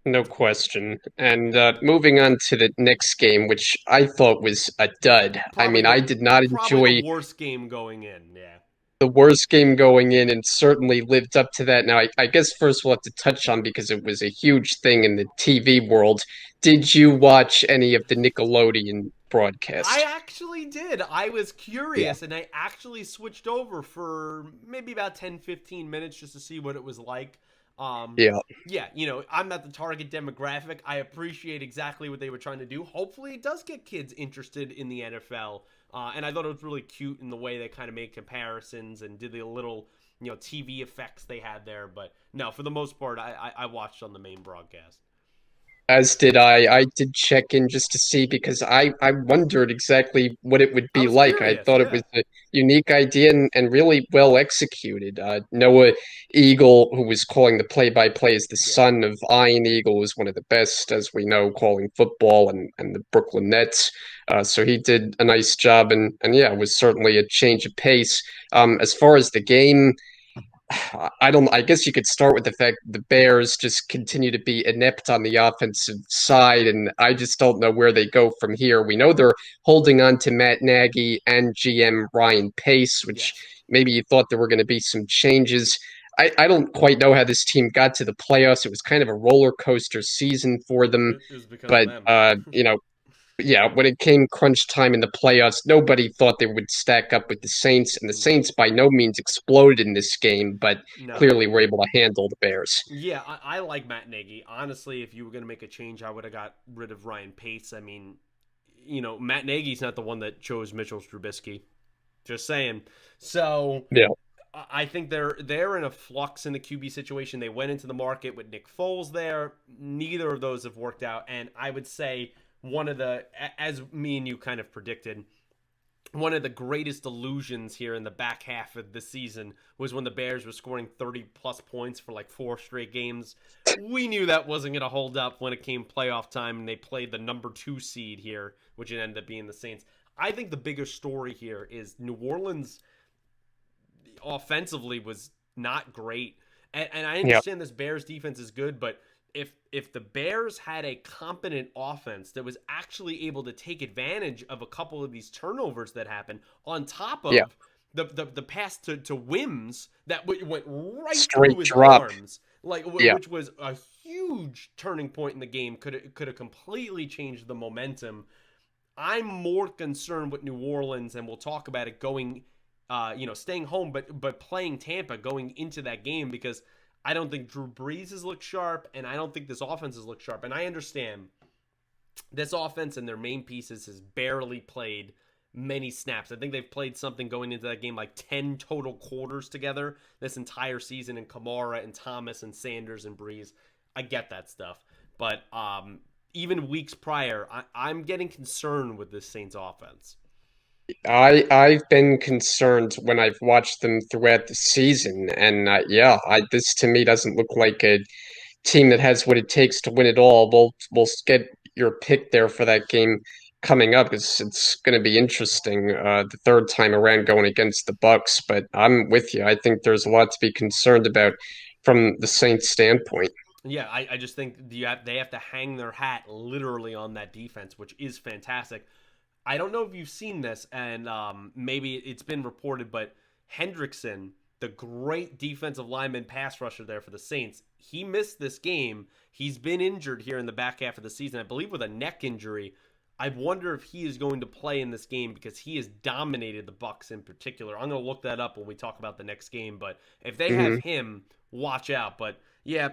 No question. And moving on to the next game, which I thought was a dud. I Probably mean, the I did not probably the enjoy worst game going in. Yeah. the worst game going in and certainly lived up to that. Now, I guess first we'll have to touch on because it was a huge thing in the TV world. Did you watch any of the Nickelodeon I broadcast? actually did. I was Yeah. curious and I actually switched over for maybe about 10, 15 minutes just to see what it was like. Yeah. Yeah, I'm not the target demographic. I appreciate exactly what they were trying to do. Hopefully, it does get kids interested in the NFL. And I thought it was really cute in the way they kind of made comparisons and did the little, TV effects they had there. But no, for the most part, I watched on the main broadcast. As did I. I did check in just to see because I wondered exactly what it would I be was like. I curious, thought it was yeah. a unique idea and really well executed. Noah Eagle, who was calling the play-by-play, is the Yeah. son of Ian Eagle, who's one of the best, as we know, calling football and the Brooklyn Nets. So he did a nice job, and yeah, it was certainly a change of pace. As far as the game. I don't. I guess you could start with the fact the Bears just continue to be inept on the offensive side, and I just don't know where they go from here. We know they're holding on to Matt Nagy and GM Ryan Pace, which Yes. maybe you thought there were going to be some changes. I don't quite know how this team got to the playoffs. It was kind of a roller coaster season for them, It was because of but them. yeah, when it came crunch time in the playoffs, nobody thought they would stack up with the Saints, and the No. Saints by no means exploded in this game, but No. clearly were able to handle the Bears. Yeah, I like Matt Nagy. Honestly, if you were going to make a change, I would have got rid of Ryan Pace. I mean, Matt Nagy's not the one that chose Mitchell Trubisky. Just saying. So Yeah, I think they're in a flux in the QB situation. They went into the market with Nick Foles there. Neither of those have worked out, and I would say one of the, as me and you kind of predicted, one of the greatest illusions here in the back half of the season was when the Bears were scoring 30 plus points for like 4 straight games. We knew that wasn't going to hold up when it came playoff time and they played the number 2 seed here, which it ended up being the Saints. I think the bigger story here is New Orleans offensively was not great. And I yeah, understand this Bears defense is good, but if the Bears had a competent offense that was actually able to take advantage of a couple of these turnovers that happened, on top yeah. of the pass to Wims that went right through Straight his drop. arms, like Yeah, which was a huge turning point in the game, could have completely changed the momentum. I'm more concerned with New Orleans, and we'll talk about it going, staying home, but playing Tampa going into that game because I don't think Drew Brees has looked sharp, and I don't think this offense has looked sharp. And I understand this offense and their main pieces has barely played many snaps. I think they've played something going into that game like 10 total quarters together this entire season, and Kamara and Thomas and Sanders and Brees. I get that stuff. But even weeks prior, I'm getting concerned with this Saints offense. I've been concerned when I've watched them throughout the season, and yeah, this to me doesn't look like a team that has what it takes to win it all. We'll get your pick there for that game coming up because it's going to be interesting. The third time around going against the Bucks, but I'm with you. I think there's a lot to be concerned about from the Saints' standpoint. Yeah, I just think they have to hang their hat literally on that defense, which is fantastic. I don't know if you've seen this, and maybe it's been reported, but Hendrickson, the great defensive lineman pass rusher there for the Saints, he missed this game. He's been injured here in the back half of the season, I believe with a neck injury. I wonder if he is going to play in this game because he has dominated the Bucks in particular. I'm going to look that up when we talk about the next game, but if they have Hmm. him, watch out. But yeah,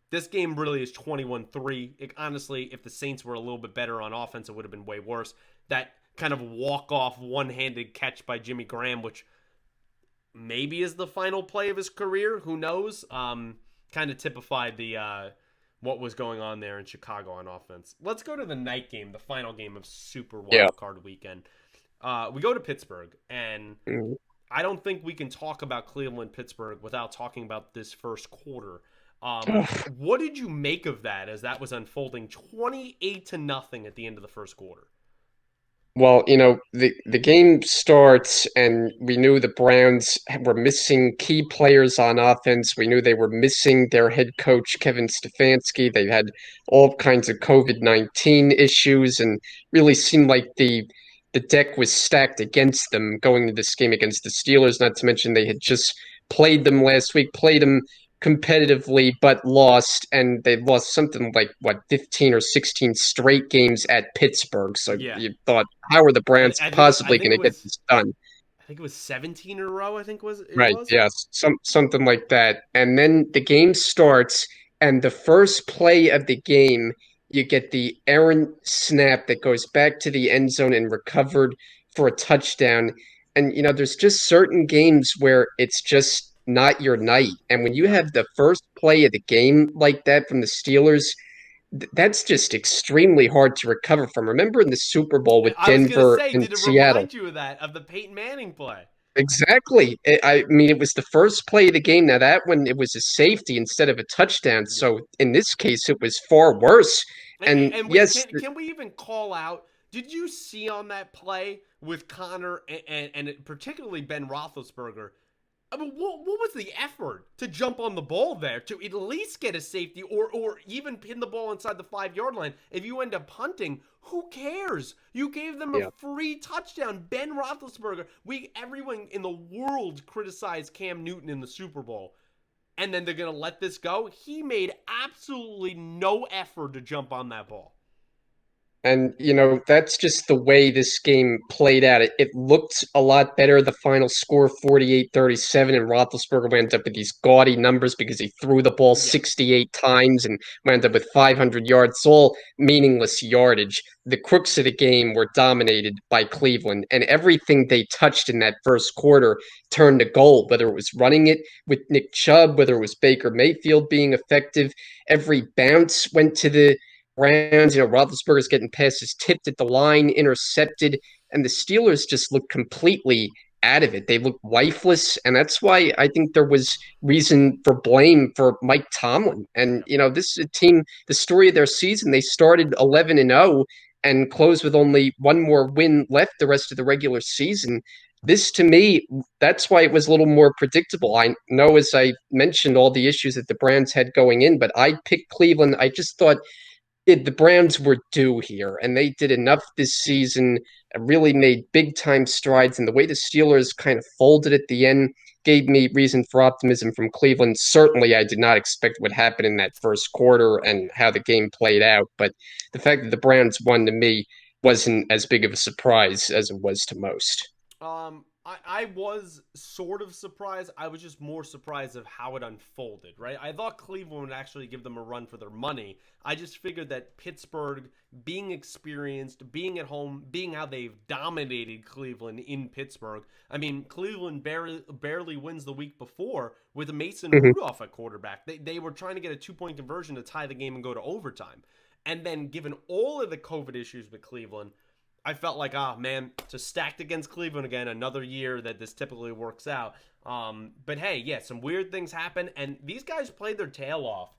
this game really is 21-3. Honestly, if the Saints were a little bit better on offense, it would have been way worse. That kind of walk-off one-handed catch by Jimmy Graham, which maybe is the final play of his career, who knows? Kind of typified the what was going on there in Chicago on offense. Let's go to the night game, the final game of Super Yeah. Wild Card Weekend. We go to Pittsburgh, and Mhm. I don't think we can talk about Cleveland Pittsburgh without talking about this first quarter. Ugh. What did you make of that as that was unfolding 28 to nothing at the end of the first quarter? Well, the game starts, and we knew the Browns were missing key players on offense. We knew they were missing their head coach, Kevin Stefanski. They had all kinds of COVID-19 issues, and really seemed like the deck was stacked against them going into this game against the Steelers. Not to mention they had just played them last week, played them competitively, but lost, and they lost something like what 15 or 16 straight games at Pittsburgh. So Yeah, you thought, how are the Browns I think possibly it going to get was this done? I think it was 17 in a row. I think was it Right, was. yes, something like that. And then the game starts, and the first play of the game, you get the errant snap that goes back to the end zone and recovered for a touchdown. And there's just certain games where it's just not your night. And when you Yeah. have the first play of the game like that from the Steelers, that's just extremely hard to recover from. Remember in the Super Bowl with I was gonna Denver say, and did it Seattle? remind you of that of the Peyton Manning play? Exactly. I mean, it was the first play of the game. Now, that one, it was a safety instead of a touchdown. Yeah. So in this case, it was far worse. And And we yes, can we even call out? Did you see on that play with Connor and particularly Ben Roethlisberger? I mean, what was the effort to jump on the ball there to at least get a safety or even pin the ball inside the 5 yard line? If you end up punting, who cares? You gave them a yeah. free touchdown. Ben Roethlisberger. Everyone in the world criticized Cam Newton in the Super Bowl, and then they're gonna let this go. He made absolutely no effort to jump on that ball. And, that's just the way this game played out. It looked a lot better. The final score, 48-37, and Roethlisberger went up with these gaudy numbers because he threw the ball Yeah. 68 times and wound up with 500 yards. It's all meaningless yardage. The crooks of the game were dominated by Cleveland, and everything they touched in that first quarter turned to gold, whether it was running it with Nick Chubb, whether it was Baker Mayfield being effective. Every bounce went to the Browns. Roethlisberger's getting passes tipped at the line, intercepted, and the Steelers just looked completely out of it. They looked lifeless, and that's why I think there was reason for blame for Mike Tomlin. And Yeah. this is a team. The story of their season, they started 11-0 and closed with only one more win left the rest of the regular season. This, to me, that's why it was a little more predictable. I know, as I mentioned, all the issues that the Browns had going in, but I picked Cleveland. I just thought the Browns were due here, and they did enough this season, really made big time strides. And the way the Steelers kind of folded at the end gave me reason for optimism from Cleveland. Certainly, I did not expect what happened in that first quarter and Yeah. how the game played out. But the fact that the Browns won to me wasn't as big of a surprise as it was to most. I was sort of surprised. I was just more surprised of how it unfolded, right? I thought Cleveland would actually give them a run for their money. I just figured that Pittsburgh, being experienced, being at home, being how they've dominated Cleveland in Pittsburgh. I mean, Cleveland barely wins the week before with Mason Mhm. Rudolph at quarterback. They were trying to get a 2 point conversion to tie the game and go to overtime. And then, given all of the COVID issues with Cleveland, I felt like, man, just stacked against Cleveland again. Another year that this typically works out. But hey, yeah, some weird things happen, and these guys played their tail off.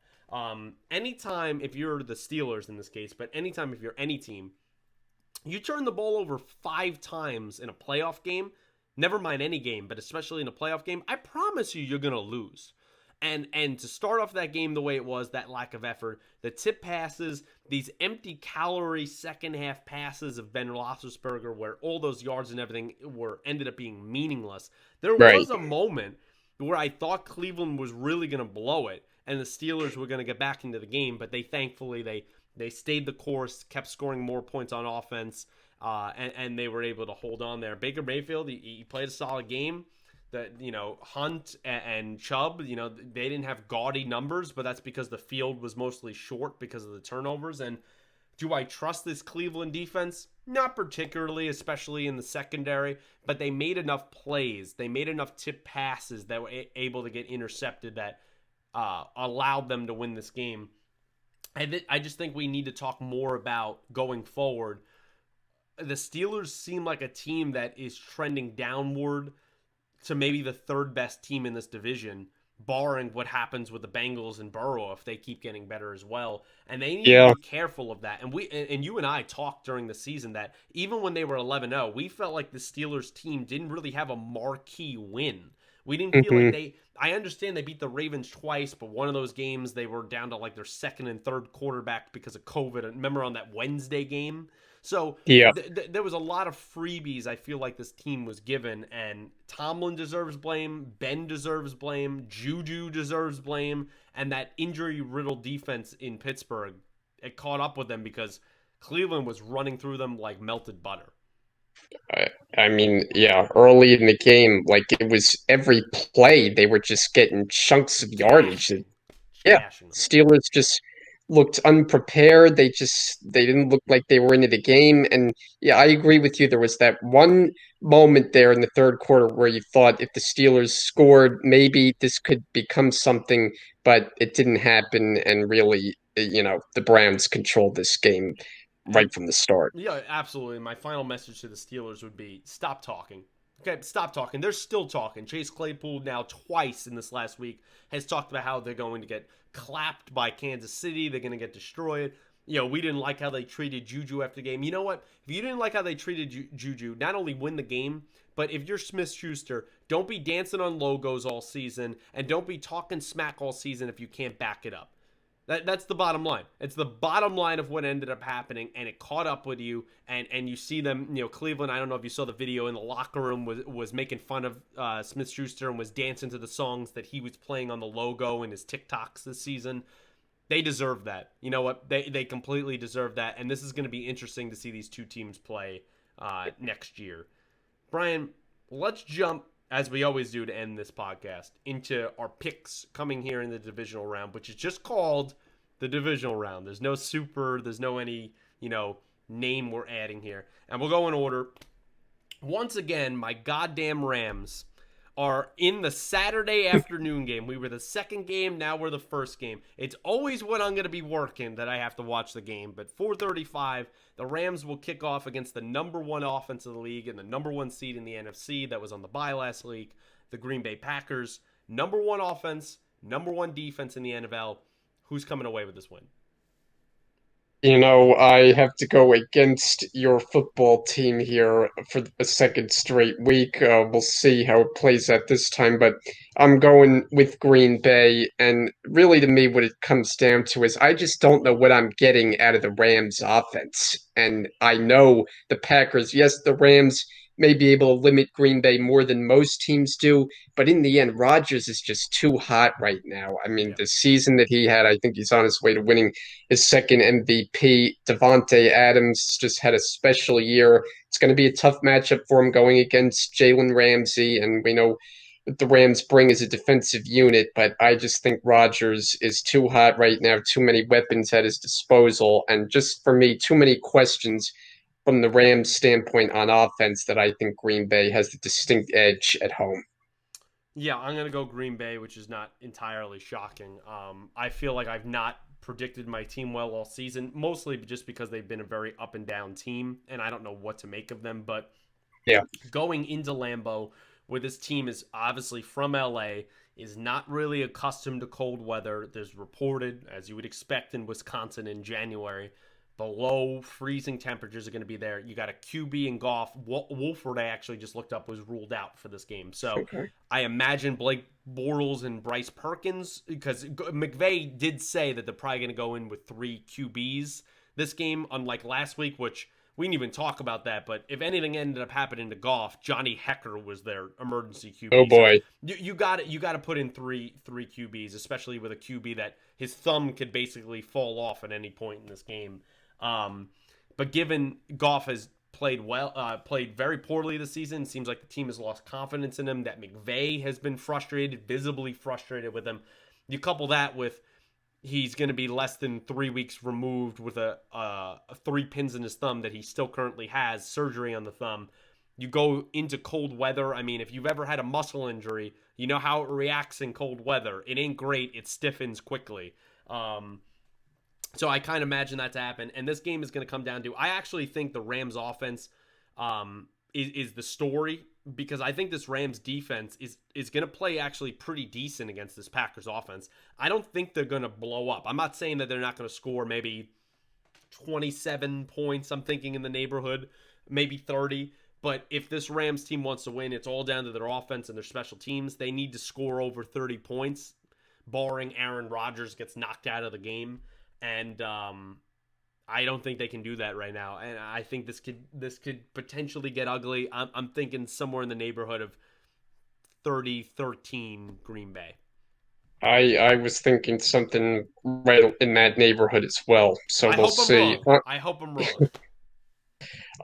Anytime, if you're the Steelers in this case, but anytime if you're any team, you turn the ball over 5 times in a playoff game, never mind any game, but especially in a playoff game, I promise you're gonna lose. And to start off that game the way it was, that lack of effort, the tip passes, these empty calorie second half passes of Ben Roethlisberger, where all those yards and everything were ended up being meaningless. There Right. was a moment where I thought Cleveland was really going to blow it, and the Steelers were going to get back into the game, but they stayed the course, kept scoring more points on offense, and they were able to hold on there. Baker Mayfield, he played a solid game. That Hunt and Chubb, they didn't have gaudy numbers, but that's because the field was mostly short because of the turnovers. And do I trust this Cleveland defense? Not particularly, especially in the secondary, but they made enough plays. They made enough tip passes that were able to get intercepted that allowed them to win this game. I just think we need to talk more about going forward. The Steelers seem like a team that is trending downward to maybe the third best team in this division, barring what happens with the Bengals and Burrow if they keep getting better as well. And they need to Yeah. be careful of that. And you and I talked during the season that even when they were 11-0, we felt like the Steelers team didn't really have a marquee win. We didn't feel like Hmm. I understand they beat the Ravens twice, but one of those games they were down to like their second and third quarterback because of COVID. And remember on that Wednesday game? So Yeah. there was a lot of freebies I feel like this team was given, and Tomlin deserves blame, Ben deserves blame, Juju deserves blame, and that injury-riddled defense in Pittsburgh, it caught up with them because Cleveland was running through them like melted butter. I, I mean, yeah, early in the game, like it was every play, they were just getting chunks of yardage. Gashing, Yeah, gashing them. Steelers just looked unprepared. They didn't look like they were into the game. And yeah, I agree with you. There was that one moment there in the third quarter where you thought if the Steelers scored, maybe this could become something, but it didn't happen. And really, the Browns controlled this game And right from the start. yeah, absolutely. My final message to the Steelers would be stop talking. Okay, stop talking. They're still talking. Chase Claypool now twice in this last week has talked about how they're going to get clapped by Kansas City. They're going to get destroyed. We didn't like how they treated Juju after the game. You know what? If you didn't like how they treated Juju, not only win the game, but if you're Smith Schuster, don't be dancing on logos all season and don't be talking smack all season if you can't back it up. That's the bottom line. It's the bottom line of what ended up happening, and it caught up with you. And you see them, Cleveland. I don't know if you saw the video in the locker room was making fun of Smith Schuster and was dancing to the songs that he was playing on the logo in his TikToks this season. They deserve that. You know what? They completely deserve that. And this is going to be interesting to see these two teams play next year. Brian, let's jump as we always do to end this podcast, into our picks coming here in the divisional round, which is just called the divisional round. There's no super, there's no any, name we're adding here. And we'll go in order. Once again, my goddamn Rams are in the Saturday afternoon game. We were the second game, now we're the first game. It's always when I'm going to be working that I have to watch the game, but 4:35, the Rams will kick off against the number one offense of the league and the number one seed in the NFC that was on the bye last week, the Green Bay Packers. Number one offense, number one defense in the NFL. Who's coming away with this win? I have to go against your football team here for a second straight week. We'll see how it plays out this time, but I'm going with Green Bay. And really, to me, what it comes down to is I just don't know what I'm getting out of the Rams offense. And I know the Packers, yes, the Rams may be able to limit Green Bay more than most teams do, but in the end, Rodgers is just too hot right now. I mean, Yeah. the season that he had, I think he's on his way to winning his second MVP. Devontae Adams just had a special year. It's going to be a tough matchup for him going against Jalen Ramsey, and we know what the Rams bring as a defensive unit, but I just think Rodgers is too hot right now, too many weapons at his disposal, and just for me, too many questions from the Rams' standpoint on offense that I think Green Bay has the distinct edge at home. Yeah, I'm gonna go Green Bay, which is not entirely shocking. I feel like I've not predicted my team well all season, mostly just because they've been a very up and down team, and I don't know what to make of them. But Yeah. going into Lambeau, where this team is obviously from LA, is not really accustomed to cold weather. There's reported, as you would expect in Wisconsin in January, below freezing temperatures are going to be there. You got a QB in Goff. Wolford, I actually just looked up, was ruled out for this game. So Okay. I imagine Blake Bortles and Bryce Perkins, because McVay did say that they're probably going to go in with three QBs this game, unlike last week, which we didn't even talk about that. But if anything ended up happening to Goff, Johnny Hecker was their emergency Oh QB. So boy. you got to put in three QBs, especially with a QB that his thumb could basically fall off at any point in this game. But given Goff has played very poorly this season, seems like the team has lost confidence in him. That McVay has been frustrated, visibly frustrated with him. You couple that with he's going to be less than 3 weeks removed with a three pins in his thumb that he still currently has, surgery on the thumb. You go into cold weather. I mean, if you've ever had a muscle injury, you know how it reacts in cold weather. It ain't great. It stiffens quickly. So I kind of imagine that to happen. And this game is going to come down to, I actually think the Rams offense is the story, because I think this Rams defense is going to play actually pretty decent against this Packers offense. I don't think they're going to blow up. I'm not saying that they're not going to score maybe 27 points. I'm thinking in the neighborhood, maybe 30. But if this Rams team wants to win, it's all down to their offense and their special teams. They need to score over 30 points, barring Aaron Rodgers gets knocked out of the game. And I don't think they can do that right now. And I think this could potentially get ugly. I'm thinking somewhere in the neighborhood of 30-13 Green Bay. I was thinking something right in that neighborhood as well. So I we'll hope I'm see. wrong. I hope I'm wrong.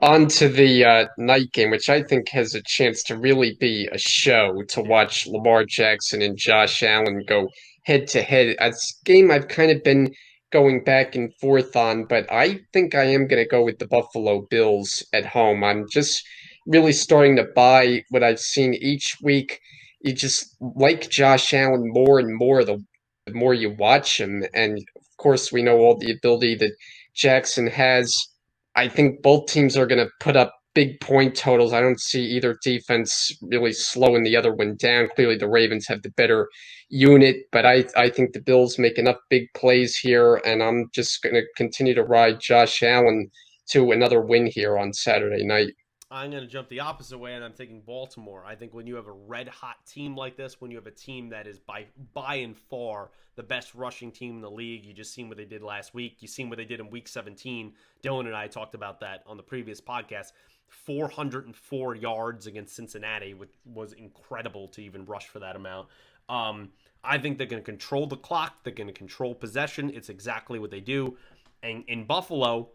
On to the night game, which I think has a chance to really be a show to Yeah. watch Lamar Jackson and Josh Allen go head to head. It's a game I've kind of been going back and forth on, but I think I am going to go with the Buffalo Bills at home. I'm just really starting to buy what I've seen each week. You just like Josh Allen more and more the more you watch him. And of course, we know all the ability that Jackson has. I think both teams are going to put up big point totals. I don't see either defense really slowing the other one down. Clearly, the Ravens have the better unit, but I think the Bills make enough big plays here, and I'm just going to continue to ride Josh Allen to another win here on Saturday night. I'm going to jump the opposite way, and I'm thinking Baltimore. I think when you have a red hot team like this, when you have a team that is by and far the best rushing team in the league, you just seen what they did last week. You seen what they did in Week 17. Dylan and I talked about that on the previous podcast. 404 yards against Cincinnati, which was incredible to even rush for that amount. I think they're going to control the clock. They're going to control possession. It's exactly what they do. And in Buffalo,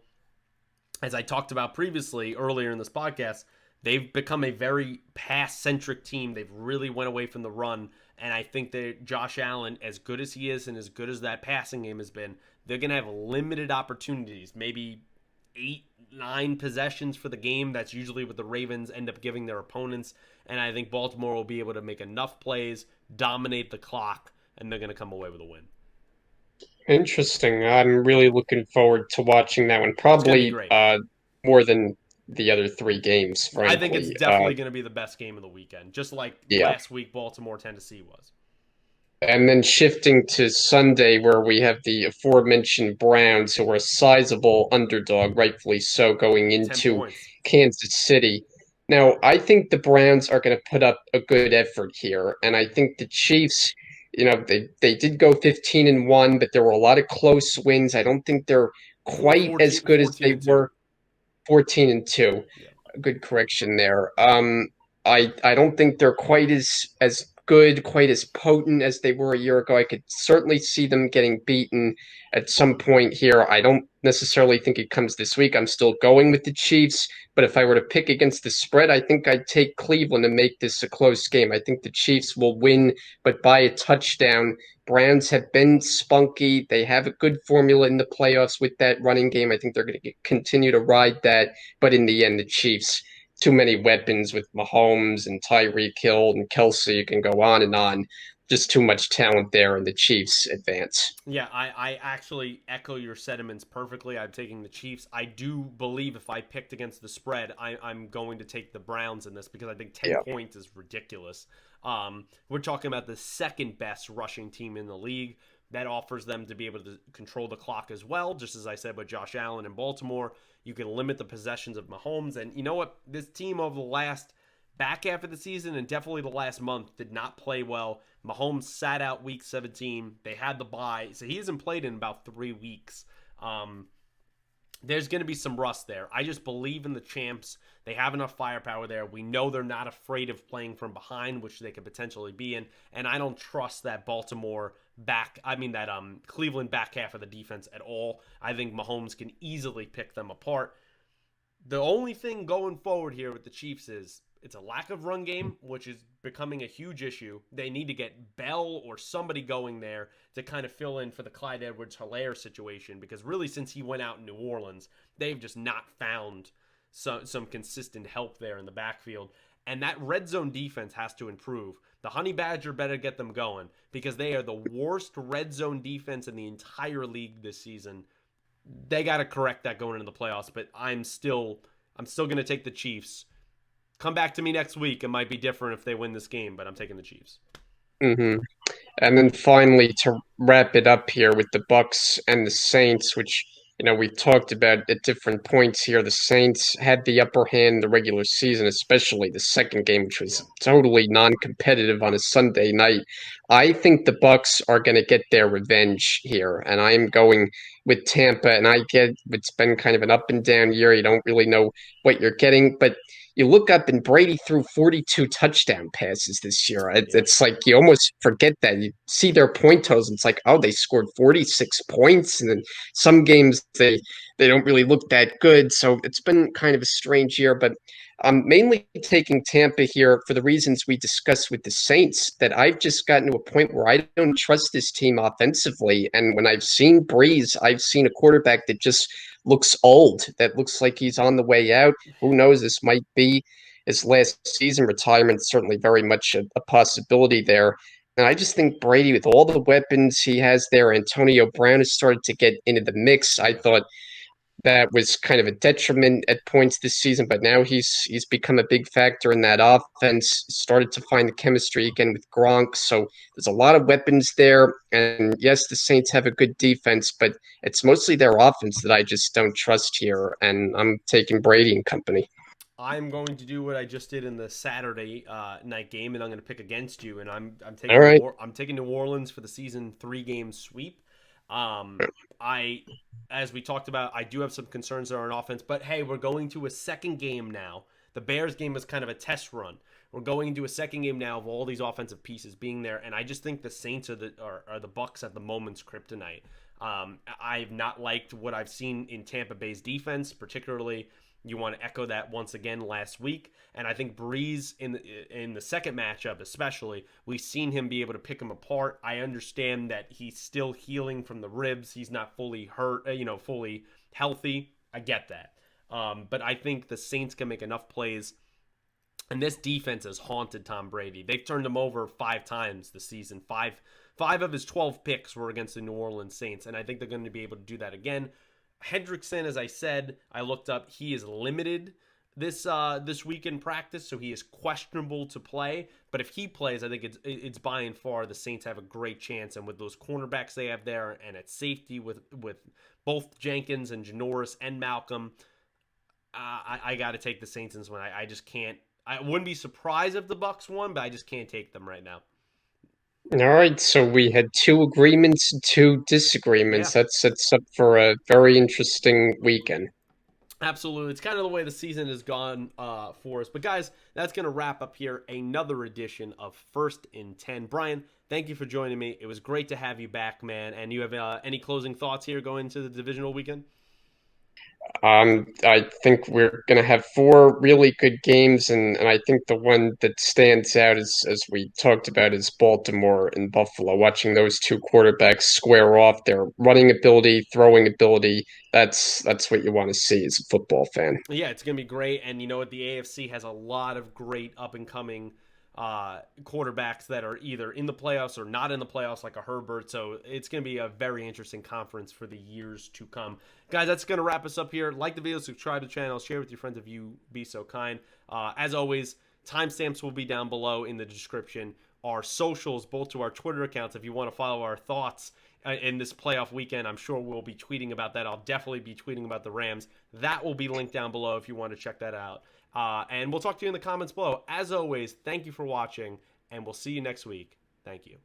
as I talked about previously earlier in this podcast, they've become a very pass-centric team. They've really went away from the run, and I think that Josh Allen, as good as he is and as good as that passing game has been, they're going to have limited opportunities, maybe 8, 9 possessions for the game. That's usually what the Ravens end up giving their opponents, and I think Baltimore will be able to make enough plays, dominate the clock, and they're going to come away with a win. Interesting. I'm really looking forward to watching that one. It's going to be Probably great. more than the other three games, I think it's frankly. definitely going to be the best game of the weekend, just like Yeah. last week Baltimore Tennessee was. And then shifting to Sunday, where we have the aforementioned Browns, who are a sizable underdog, rightfully so, going 10 into points. Kansas City. Now, I think the Browns are going to put up a good effort here, and I think the Chiefs, they did go 15-1, but there were a lot of close wins. I don't think they're quite as 14, good as 14 they and 2. were 14-2. Yeah. Good correction there. I don't think they're quite as good, quite as potent as they were a year ago. I could certainly see them getting beaten at some point here. I don't necessarily think it comes this week. I'm still going with the Chiefs, but if I were to pick against the spread, I think I'd take Cleveland and make this a close game. I think the Chiefs will win, but by a touchdown. Browns have been spunky. They have a good formula in the playoffs with that running game. I think they're going to continue to ride that. But in the end, the Chiefs, too many weapons with Mahomes and Tyreek Hill and Kelsey. You can go on and on. Just too much talent there, and the Chiefs advance. Yeah, I actually echo your sentiments perfectly. I'm taking the Chiefs. I do believe if I picked against the spread, I'm going to take the Browns in this because I think 10 Yeah. points is ridiculous. We're talking about the second best rushing team in the league. That offers them to be able to control the clock as well, just as I said with Josh Allen in Baltimore. You can limit the possessions of Mahomes. And you know what? This team over the last back half of the season and definitely the last month did not play well. Mahomes sat out week 17. They had the bye, so he hasn't played in about 3 weeks. There's going to be some rust there. I just believe in the champs. They have enough firepower there. We know they're not afraid of playing from behind, which they could potentially be in. And I don't trust that Cleveland back half of the defense at all. I think Mahomes can easily pick them apart. The only thing going forward here with the Chiefs is it's a lack of run game, which is becoming a huge issue. They need to get Bell or somebody going there to kind of fill in for the Clyde Edwards-Helaire situation, because really since he went out in New Orleans, they've just not found some consistent help there in the backfield. And that red zone defense has to improve. The Honey Badger better get them going because they are the worst red zone defense in the entire league this season. They got to correct that going into the playoffs, but I'm still going to take the Chiefs. Come back to me next week. It might be different if they win this game, but I'm taking the Chiefs. hmm And then finally, to wrap it up here with the Bucks and the Saints, which we've talked about at different points here. The Saints had the upper hand in the regular season, especially the second game, which Yeah. was totally non-competitive on a Sunday night. I think the Bucks are going to get their revenge here, and I'm going with Tampa. And I get it's been kind of an up and down year. You don't really know what you're getting, but you look up and Brady threw 42 touchdown passes this year. Yeah. It's like you almost forget that. You see their point totals, and it's like, oh, they scored 46 points. And then some games they don't really look that good. So it's been kind of a strange year, but I'm mainly taking Tampa here for the reasons we discussed with the Saints, that I've just gotten to a point where I don't trust this team offensively. And when I've seen Breeze, I've seen a quarterback that just looks old, that looks like he's on the way out. Who knows? This might be his last season. Retirement, certainly very much a possibility there. And I just think Brady, with all the weapons he has there, Antonio Brown has started to get into the mix. I thought that was kind of a detriment at points this season, but now he's become a big factor in that offense. Started to find the chemistry again with Gronk, so there's a lot of weapons there. And yes, the Saints have a good defense, but it's mostly their offense that I just don't trust here. And I'm taking Brady and company. I'm going to do what I just did in the Saturday night game, and I'm going to pick against you. And I'm All taking right. I'm taking New Orleans for the season 3 game sweep. I, as we talked about, I do have some concerns there on offense, but hey, we're going to a second game now. The Bears game was kind of a test run. We're going into a second game now of all these offensive pieces being there, and I just think the Saints are the Bucks at the moment's kryptonite. I've not liked what I've seen in Tampa Bay's defense, particularly. You want to echo that once again last week, and I think Breeze in the second matchup, especially, we've seen him be able to pick him apart. I understand that he's still healing from the ribs; he's not fully hurt, fully healthy. I get that, but I think the Saints can make enough plays. And this defense has haunted Tom Brady. They've turned him over 5 times this season. Five of his 12 picks were against the New Orleans Saints, and I think they're going to be able to do that again. Hendrickson, as I said, I looked up. He is limited this week in practice, so he is questionable to play. But if he plays, I think it's by and far the Saints have a great chance. And with those cornerbacks they have there, and at safety with both Jenkins and Janoris and Malcolm, I got to take the Saints in this one. I just can't. I wouldn't be surprised if the Bucks won, but I just can't take them right now. All right, so we had two agreements and two Yeah. disagreements. That sets up for a very interesting weekend. Absolutely. It's kind of the way the season has gone for us. But, guys, that's going to wrap up here another edition of First in 10. Brian, thank you for joining me. It was great to have you back, man. And you have any closing thoughts here going into the divisional weekend? I think we're going to have four really good games, and I think the one that stands out is, as we talked about, is Baltimore and Buffalo. Watching those two quarterbacks square off their running ability, throwing ability, that's what you want to see as a football fan. Yeah, it's going to be great. And you know what? The AFC has a lot of great up and coming quarterbacks that are either in the playoffs or not in the playoffs, like a Herbert. So it's going to be a very interesting conference for the years to come. Guys, that's going to wrap us up here. Like the video, subscribe to the channel, share with your friends if you be so kind. As always, timestamps will be down below in the description. Our socials, both to our Twitter accounts, if you want to follow our thoughts in this playoff weekend. I'm sure we'll be tweeting about that. I'll definitely be tweeting about the Rams. That will be linked down below if you want to check that out. And we'll talk to you in the comments below. As always, thank you for watching, and we'll see you next week. Thank you.